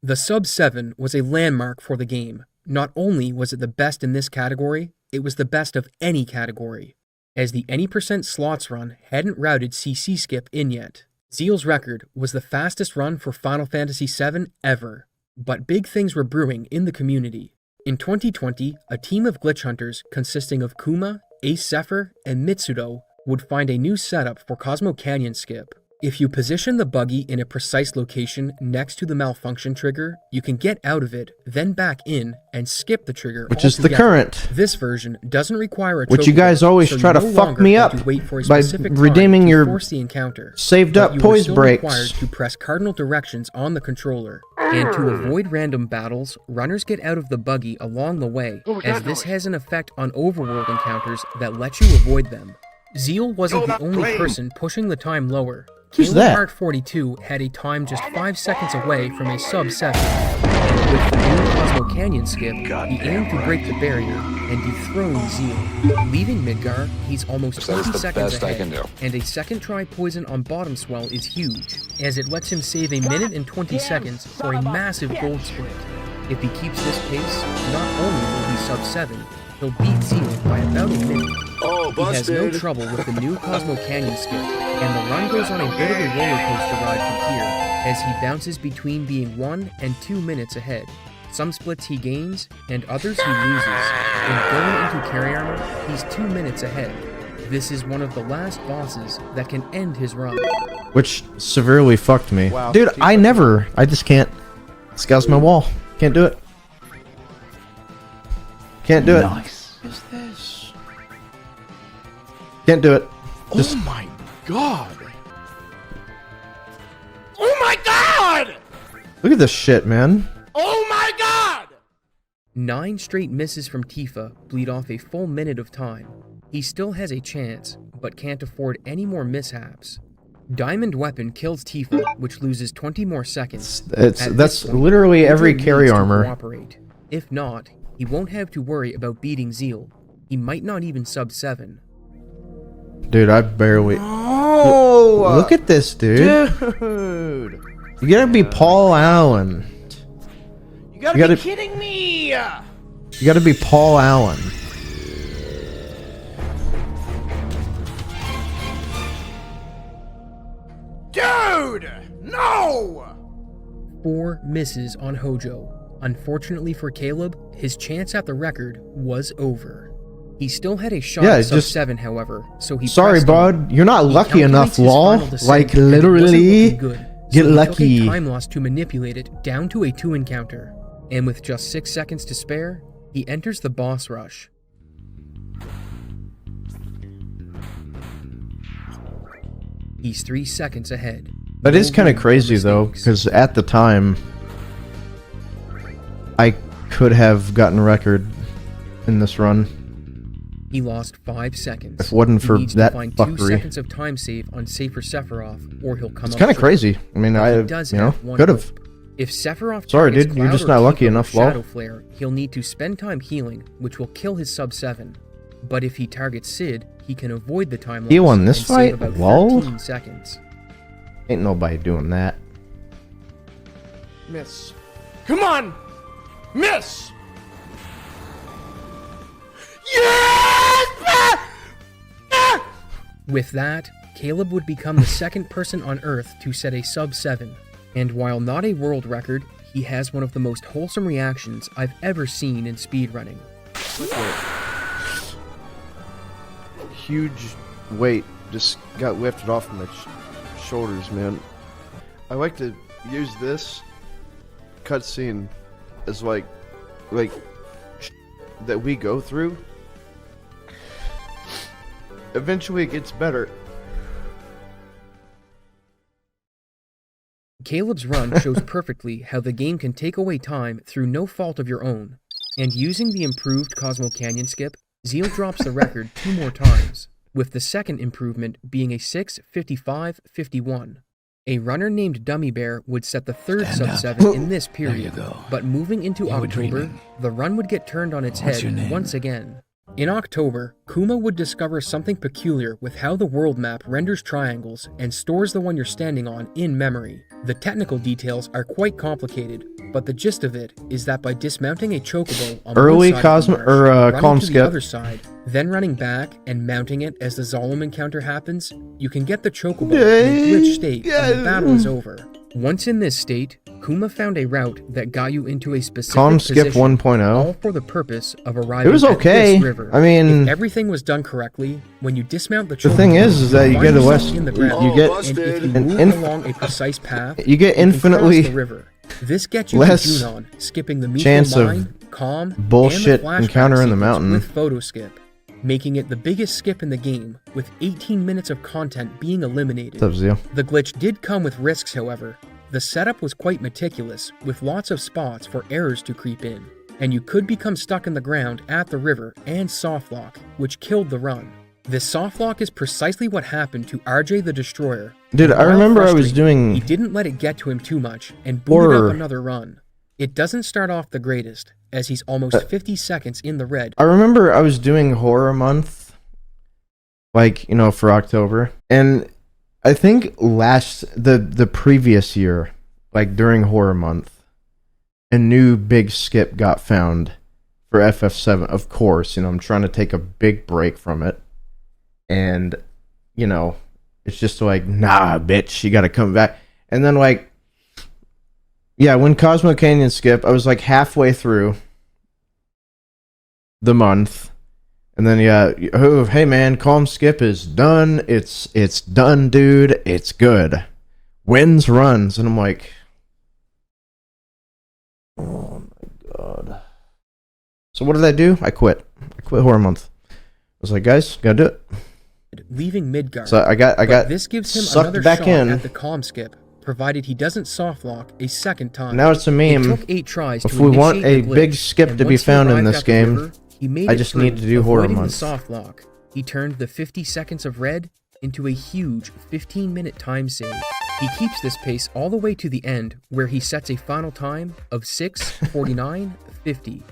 The Sub 7 was a landmark for the game. Not only was it the best in this category, it was the best of any category, as the any % slots run hadn't routed CC Skip in yet. Zeal's record was the fastest run for Final Fantasy VII ever, but big things were brewing in the community. In 2020, a team of glitch hunters consisting of Kuma, Ace Zephyr, and Mitsudo would find a new setup for Cosmo Canyon skip. If you position the buggy in a precise location next to the malfunction trigger, you can get out of it, then back in, and skip the trigger Which is the altogether. current. This version doesn't require a Which trophy, you guys always so try you to no fuck longer me had up to wait for a by specific time redeeming to your force the encounter. saved But up you were poise still breaks. required to press cardinal directions on the controller. And to avoid random battles, runners get out of the buggy along the way, as this has an effect on overworld encounters that let you avoid them. Zeal wasn't the only person pushing the time lower. Who's Caleb that? Hart 42 had a time just 5 seconds away from a sub 7. And with the new Cosmo Canyon skip, he aimed to break the barrier and dethrone Zeal. Leaving Midgar, he's almost 20 seconds ahead, and a second try poison on bottom swell is huge, as it lets him save a minute and 20 seconds for a massive gold split. If he keeps this pace, not only will he sub 7, he'll beat Zeal by about a minute. He has no trouble with the new Cosmo Canyon skip, and the run goes on a bit of a roller coaster ride from here, as he bounces between being 1 and 2 minutes ahead. Some splits he gains, and others he loses. And going into carry armor, he's 2 minutes ahead. This is one of the last bosses that can end his run. Which severely fucked me. Wow. Dude, I just can't. This guy's my wall. Can't do it. Can't do it. Nice. What is this? Can't do it. Just, Oh my god. Oh my god! look at this shit, man. Oh my god! 9 straight misses from Tifa bleed off a full minute of time. He still has a chance, but can't afford any more mishaps. Diamond Weapon kills Tifa, which loses 20 more seconds. At That's this point, literally every Pedro carry needs to armor. cooperate. If not, he won't have to worry about beating Zeal. He might not even sub 7. Dude, I barely. Oh! Look at this, dude. Dude! You gotta be Paul Allen. You gotta, You gotta- be kidding me! You gotta be Paul Allen. Dude! No! 4 misses on Hojo. Unfortunately for Caleb, his chance at the record was over. He still had a shot Yeah, at sub just- 7, however, so he Sorry, pressed on. bud. You're not He lucky enough, calculates his lol. final descent, Like, and it wasn't literally. looking good, get so he lucky. took a time loss to manipulate it down to a 2 encounter. And with just 6 seconds to spare, he enters the boss rush. He's 3 seconds ahead. That is No kind of room for crazy, though, mistakes. because at the time, I could have gotten record in this run. He lost 5 seconds. If it wasn't He for needs that to find fuckery. 2 seconds of time save on Safer Sephiroth, or he'll come It's up kind of short. crazy. I mean, But he I, does you know, have one could have. hope. If Sephiroth Sorry, targets dude, you're Cloud just or not lucky Tifa enough, with lol. Shadow Flare, he'll need to spend time healing, which will kill his sub 7. But if he targets Sid, he can avoid the time loss He won this and save fight? about Lol. 13 seconds. Ain't nobody doing that. Miss. Come on! Miss! Yes! With that, Caleb would become the second person on Earth to set a sub-7, and while not a world record, he has one of the most wholesome reactions I've ever seen in speedrunning. Huge weight just got lifted off my shoulders, man. I like to use this cutscene as like that we go through. Eventually it gets better. Caleb's run shows perfectly how the game can take away time through no fault of your own, and using the improved Cosmo Canyon skip, Zeal drops the record 2 more times, with the second improvement being a 6:55:51. A runner named Dummy Bear would set the third sub-7 in this period, but moving into October, the run would get turned on its head once again. In October, Kuma would discover something peculiar with how the world map renders triangles and stores the one you're standing on in memory. The technical details are quite complicated, but the gist of it is that by dismounting a chocobo on Early one side of the Cosmo marsh, or running calm to skip. the other side, then running back and mounting it as the Zalem encounter happens, you can get the chocobo in a glitch state and the battle is over. Once in this state, Kuma found a route that got you into a specific Calm skip position, 1.0. all for the purpose of arriving It was at okay. this river. I mean, If everything was done correctly, when you dismount the chocobo, the thing is that you get a less, in the ground, you get and if you an move along a precise path, you get you can cross infinitely the river. This gets you less to Junon, skipping the chance Miko of mine, calm, bullshit and the flashback encounter in the sequence mountain. with photo skip, making it the biggest skip in the game, with 18 minutes of content being eliminated. What's up, Zeal? The glitch did come with risks, however. The setup was quite meticulous, with lots of spots for errors to creep in, and you could become stuck in the ground at the river and softlock, which killed the run. This softlock is precisely what happened to RJ the Destroyer. Dude, and I while remember I was frustrated, doing He didn't let it get to him too much, and booted horror. up another run. It doesn't start off the greatest, as he's almost 50 seconds in the red. I remember I was doing horror month, like, you know, for October, and I think the previous year, like during horror month, a new big skip got found for FF7. Of course, you know, I'm trying to take a big break from it, and you know, it's just like, nah, bitch, you gotta come back. And then like, yeah, when Cosmo Canyon skip, I was like halfway through the month. And then, yeah, oh, hey man, calm skip is done. It's done, dude. It's good. Wins runs. And I'm like, oh my god. So what did I do? I quit. I quit horror month. I was like, guys, gotta do it. Leaving Midgard. So I got this gives him sucked another back shot in. at the calm skip, provided he doesn't softlock a second time. Now it's a meme. It took 8 tries If to we want initiate a the big glitch, skip and to be once he found in arrived this at the game, river, he made I it just through, need to do horror avoiding month. the softlock. He turned the 50 seconds of red into a huge 15-minute time save. He keeps this pace all the way to the end, where he sets a final time of 6:49:50.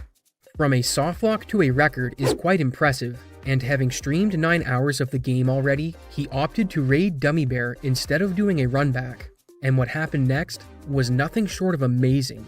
From a softlock to a record is quite impressive, and having streamed 9 hours of the game already, he opted to raid Dummy Bear instead of doing a run back. And what happened next was nothing short of amazing.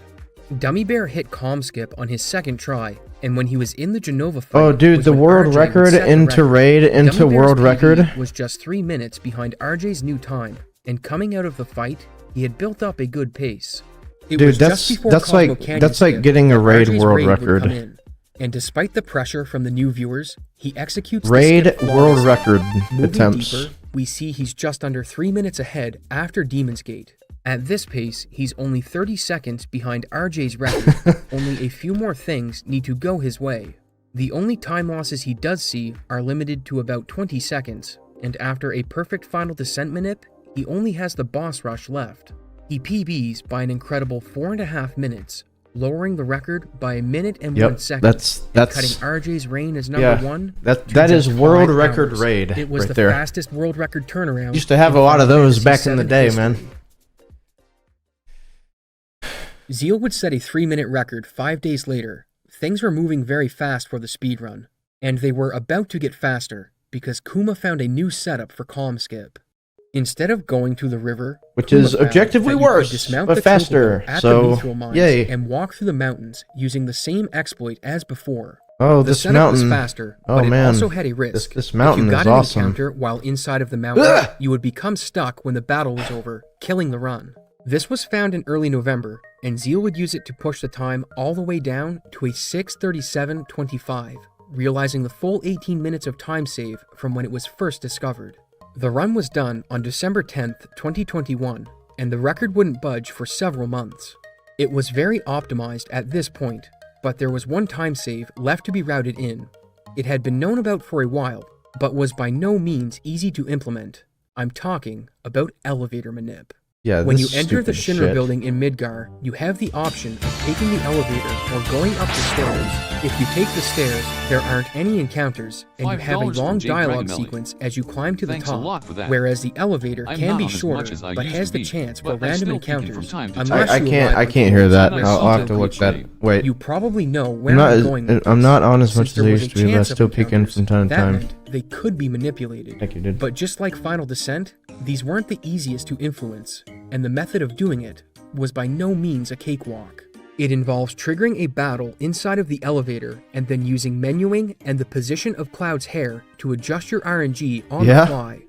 Dummy Bear hit calm skip on his second try, and when he was in the Genova fight, Oh, dude, was the when world RJ would record set the into record. raid into Dummy Bear's world PB record. was just 3 minutes behind RJ's new time, and coming out of the fight, he had built up a good pace. It Dude, was that's- just before that's Cosmo like- Canyon that's like skip getting a that raid RJ's world would record. come in. And despite the pressure from the new viewers, he executes the Raid skip world flawlessly. record Moving attempts. deeper, we see he's just under 3 minutes ahead after Demon's Gate. At this pace, he's only 30 seconds behind RJ's record. Only a few more things need to go his way. The only time losses he does see are limited to about 20 seconds, and after a perfect final descent manip, he only has the boss rush left. He PBs by an incredible 4.5 minutes, lowering the record by 1 minute and 1 second. that's cutting RJ's reign as number 1. That to that is just world 5 record hours. raid It was right the there. fastest world record turnaround. Used to have in a lot of Final those Fantasy back in the VII day, history. man. Zeal would set a 3-minute record 5 days later. Things were moving very fast for the speedrun, and they were about to get faster because Kuma found a new setup for calm skip. Instead of going to the river, Which Kuma is found objectively that you could worse, dismount but the faster, chocobo at so, the mithril mines yay. and walk through the mountains using the same exploit as before. Oh, The this setup was mountain. faster, Oh, but it man. also had a risk. This mountain if you is got an awesome. encounter while inside of the mountain, Ugh! you would become stuck when the battle was over, killing the run. This was found in early November, and Zeal would use it to push the time all the way down to a 6:37:25, realizing the full 18 minutes of time save from when it was first discovered. The run was done on December 10th, 2021, and the record wouldn't budge for several months. It was very optimized at this point, but there was one time save left to be routed in. It had been known about for a while, but was by no means easy to implement. I'm talking about elevator manip. Yeah, When this you enter the stupid Shinra shit. building in Midgar, you have the option of taking the elevator or going up the stairs. If you take the stairs, there aren't any encounters, and you have a $5 long from Jake dialogue Dragamelli. sequence as you climb to the Thanks a top, lot for that. whereas the elevator I'm can not be on as shorter, much as I but used has to the be, chance for but I random still peek in encounters, from time to unless I you can't arrive I with can't a hear that. nice I'll have to solid look that. shape. Wait. You probably know where I'm not I'm as- going with I'm this, not on as much since as I there was used a to be, but I chance of still peek in encounters. from time to That time. meant they could be manipulated. Thank you, dude. But just like Final Descent, these weren't the easiest to influence, and the method of doing it was by no means a cakewalk. It involves triggering a battle inside of the elevator and then using menuing and the position of Cloud's hair to adjust your RNG on Yeah. the fly,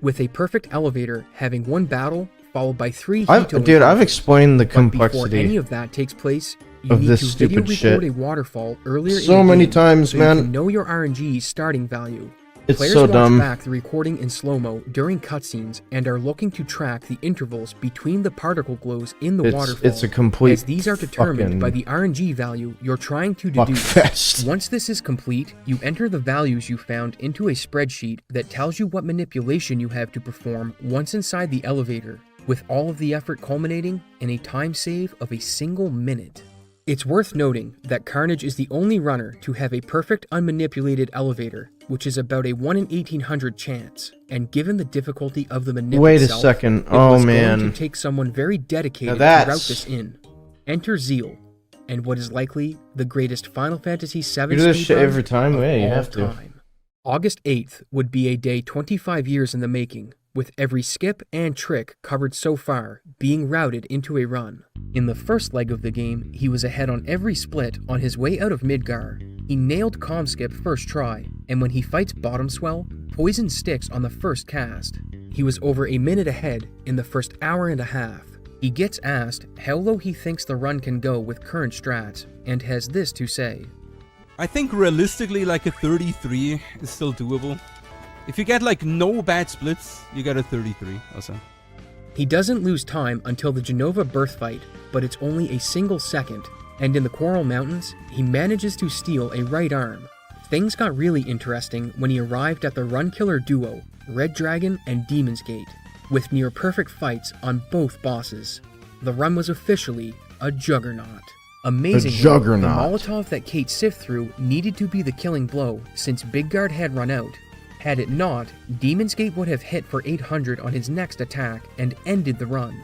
with a perfect elevator having one battle followed by 3 Hito Dude, I've encounters. explained the But before any complexity. of that takes place, you of need this to video stupid shit record a waterfall earlier so in the many game times, so man. you can know your RNG starting value. It's Players so watch dumb. back the recording in slow-mo during cutscenes and are looking to track the intervals between the particle glows in the waterfall. It's a complete as these are determined by the RNG value you're trying to fuck deduce. fest. Once this is complete, you enter the values you found into a spreadsheet that tells you what manipulation you have to perform once inside the elevator, with all of the effort culminating in a time save of a single minute. It's worth noting that Carnage is the only runner to have a perfect unmanipulated elevator, which is about a 1 in 1800 chance, and given the difficulty of the manip Wait a itself, second. it Oh, was man. going to take someone very dedicated to Now route this in. Enter Zeal, and what is likely the greatest Final Fantasy VII You do this shit speedrun every time? of Yeah, you all have to. time. August 8th would be a day 25 years in the making, with every skip and trick covered so far being routed into a run. In the first leg of the game, he was ahead on every split on his way out of Midgar. He nailed Calm Skip first try, and when he fights Bottom Swell, Poison sticks on the first cast. He was over a minute ahead in the first hour and a half. He gets asked how low he thinks the run can go with current strats, and has this to say. I think realistically like a 33 is still doable. If you get like no bad splits, you get a 33 also. He doesn't lose time until the Genova birth fight, but it's only a single second, and in the Coral Mountains, he manages to steal a right arm. Things got really interesting when he arrived at the run killer duo, Red Dragon and Demon's Gate, with near perfect fights on both bosses. The run was officially a juggernaut. Amazingly, juggernaut. the Molotov that Kate sifted through needed to be the killing blow since Big Guard had run out. Had it not, Demon's Gate would have hit for 800 on his next attack and ended the run.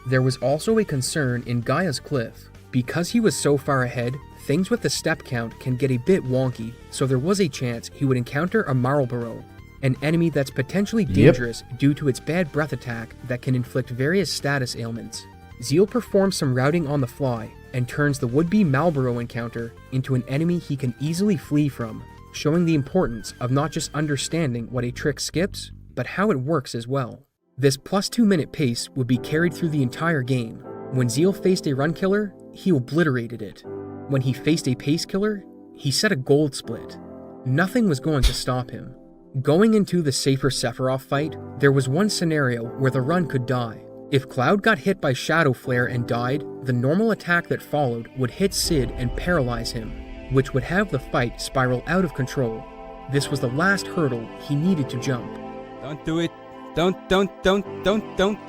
There was also a concern in Gaia's Cliff. Because he was so far ahead, things with the step count can get a bit wonky, so there was a chance he would encounter a Marlboro, an enemy that's potentially dangerous due to its bad breath attack that can inflict various status ailments. Zeal performs some routing on the fly and turns the would-be Marlboro encounter into an enemy he can easily flee from, showing the importance of not just understanding what a trick skips, but how it works as well. This plus 2 minute pace would be carried through the entire game. When Zeal faced a run killer, he obliterated it. When he faced a pace killer, he set a gold split. Nothing was going to stop him. Going into the safer Sephiroth fight, there was one scenario where the run could die. If Cloud got hit by Shadow Flare and died, the normal attack that followed would hit Sid and paralyze him, which would have the fight spiral out of control. This was the last hurdle he needed to jump. Don't do it. Don't do it. Don't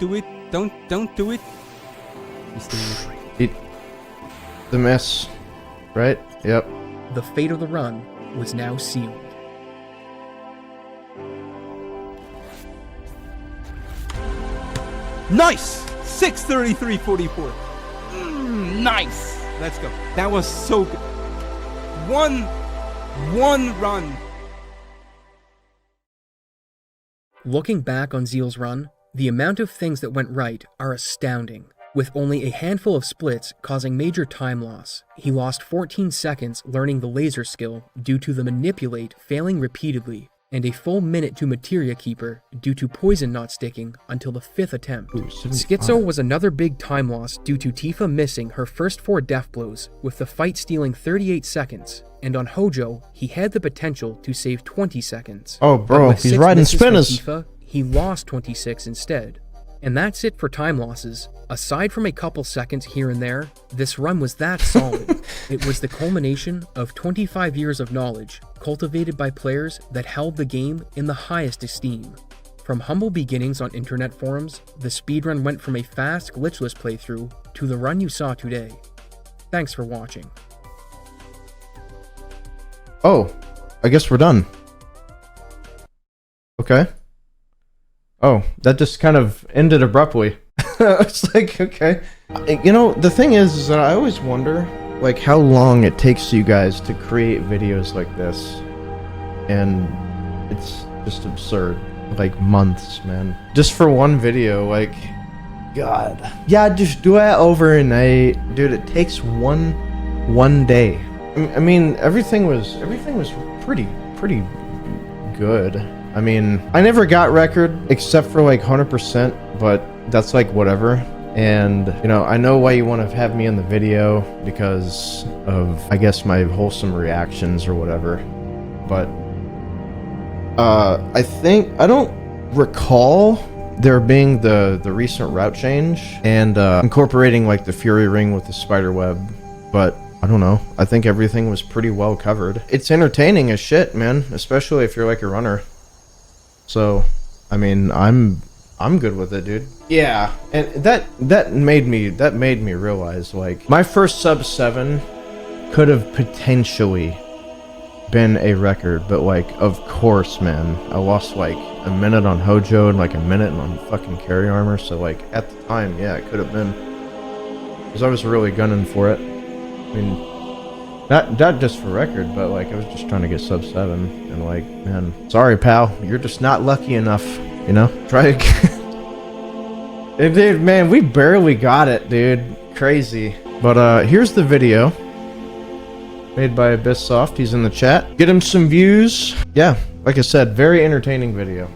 do it. He's doing it. The mess, right? Yep. The fate of the run was now sealed. Nice! 633.44. Nice! Let's go. That was so good. One run. Looking back on Zeal's run, The amount of things that went right are astounding, with only a handful of splits causing major time loss. He lost 14 seconds learning the laser skill due to the manipulate failing repeatedly, and a full minute to Materia Keeper due to poison not sticking until the 5th attempt. Schizo was another big time loss due to Tifa missing her first 4 death blows, with the fight stealing 38 seconds, and on Hojo, he had the potential to save 20 seconds. Oh But bro, with he's 6 riding misses from spinners. Tifa, he lost 26 instead. And that's it for time losses. Aside from a couple seconds here and there, this run was that solid. It was the culmination of 25 years of knowledge, cultivated by players that held the game in the highest esteem. From humble beginnings on internet forums, the speedrun went from a fast, glitchless playthrough to the run you saw today. Thanks for watching. Oh, I guess we're done. Okay. Oh, that just kind of ended abruptly. It's like, okay. You know, the thing is that I always wonder, like, how long it takes you guys to create videos like this. And it's just absurd. Like, months, man. Just for one video, like, God. Yeah, just do it overnight. Dude, it takes one day. I mean, everything was pretty good. I mean, I never got record except for like 100%, but that's like whatever. And, you know, I know why you want to have me in the video because of, I guess, my wholesome reactions or whatever. But, I don't recall there being the recent route change and incorporating like the Fury Ring with the spider web, but I don't know. I think everything was pretty well covered. It's entertaining as shit, man, especially if you're like a runner. So, I mean, I'm good with it, dude. Yeah, and that made me realize, like, my first sub 7 could have potentially been a record, but like, of course, man, I lost like a minute on Hojo and like a minute on fucking carry armor. So like, at the time, yeah, it could have been, because I was really gunning for it. I mean, not just for record, but like I was just trying to get sub 7, and like, man, sorry pal, you're just not lucky enough, you know? Try again. Dude, man, we barely got it, dude. Crazy. But here's the video made by Abyss Soft. He's in the chat. Get him some views. Yeah, like I said, very entertaining video.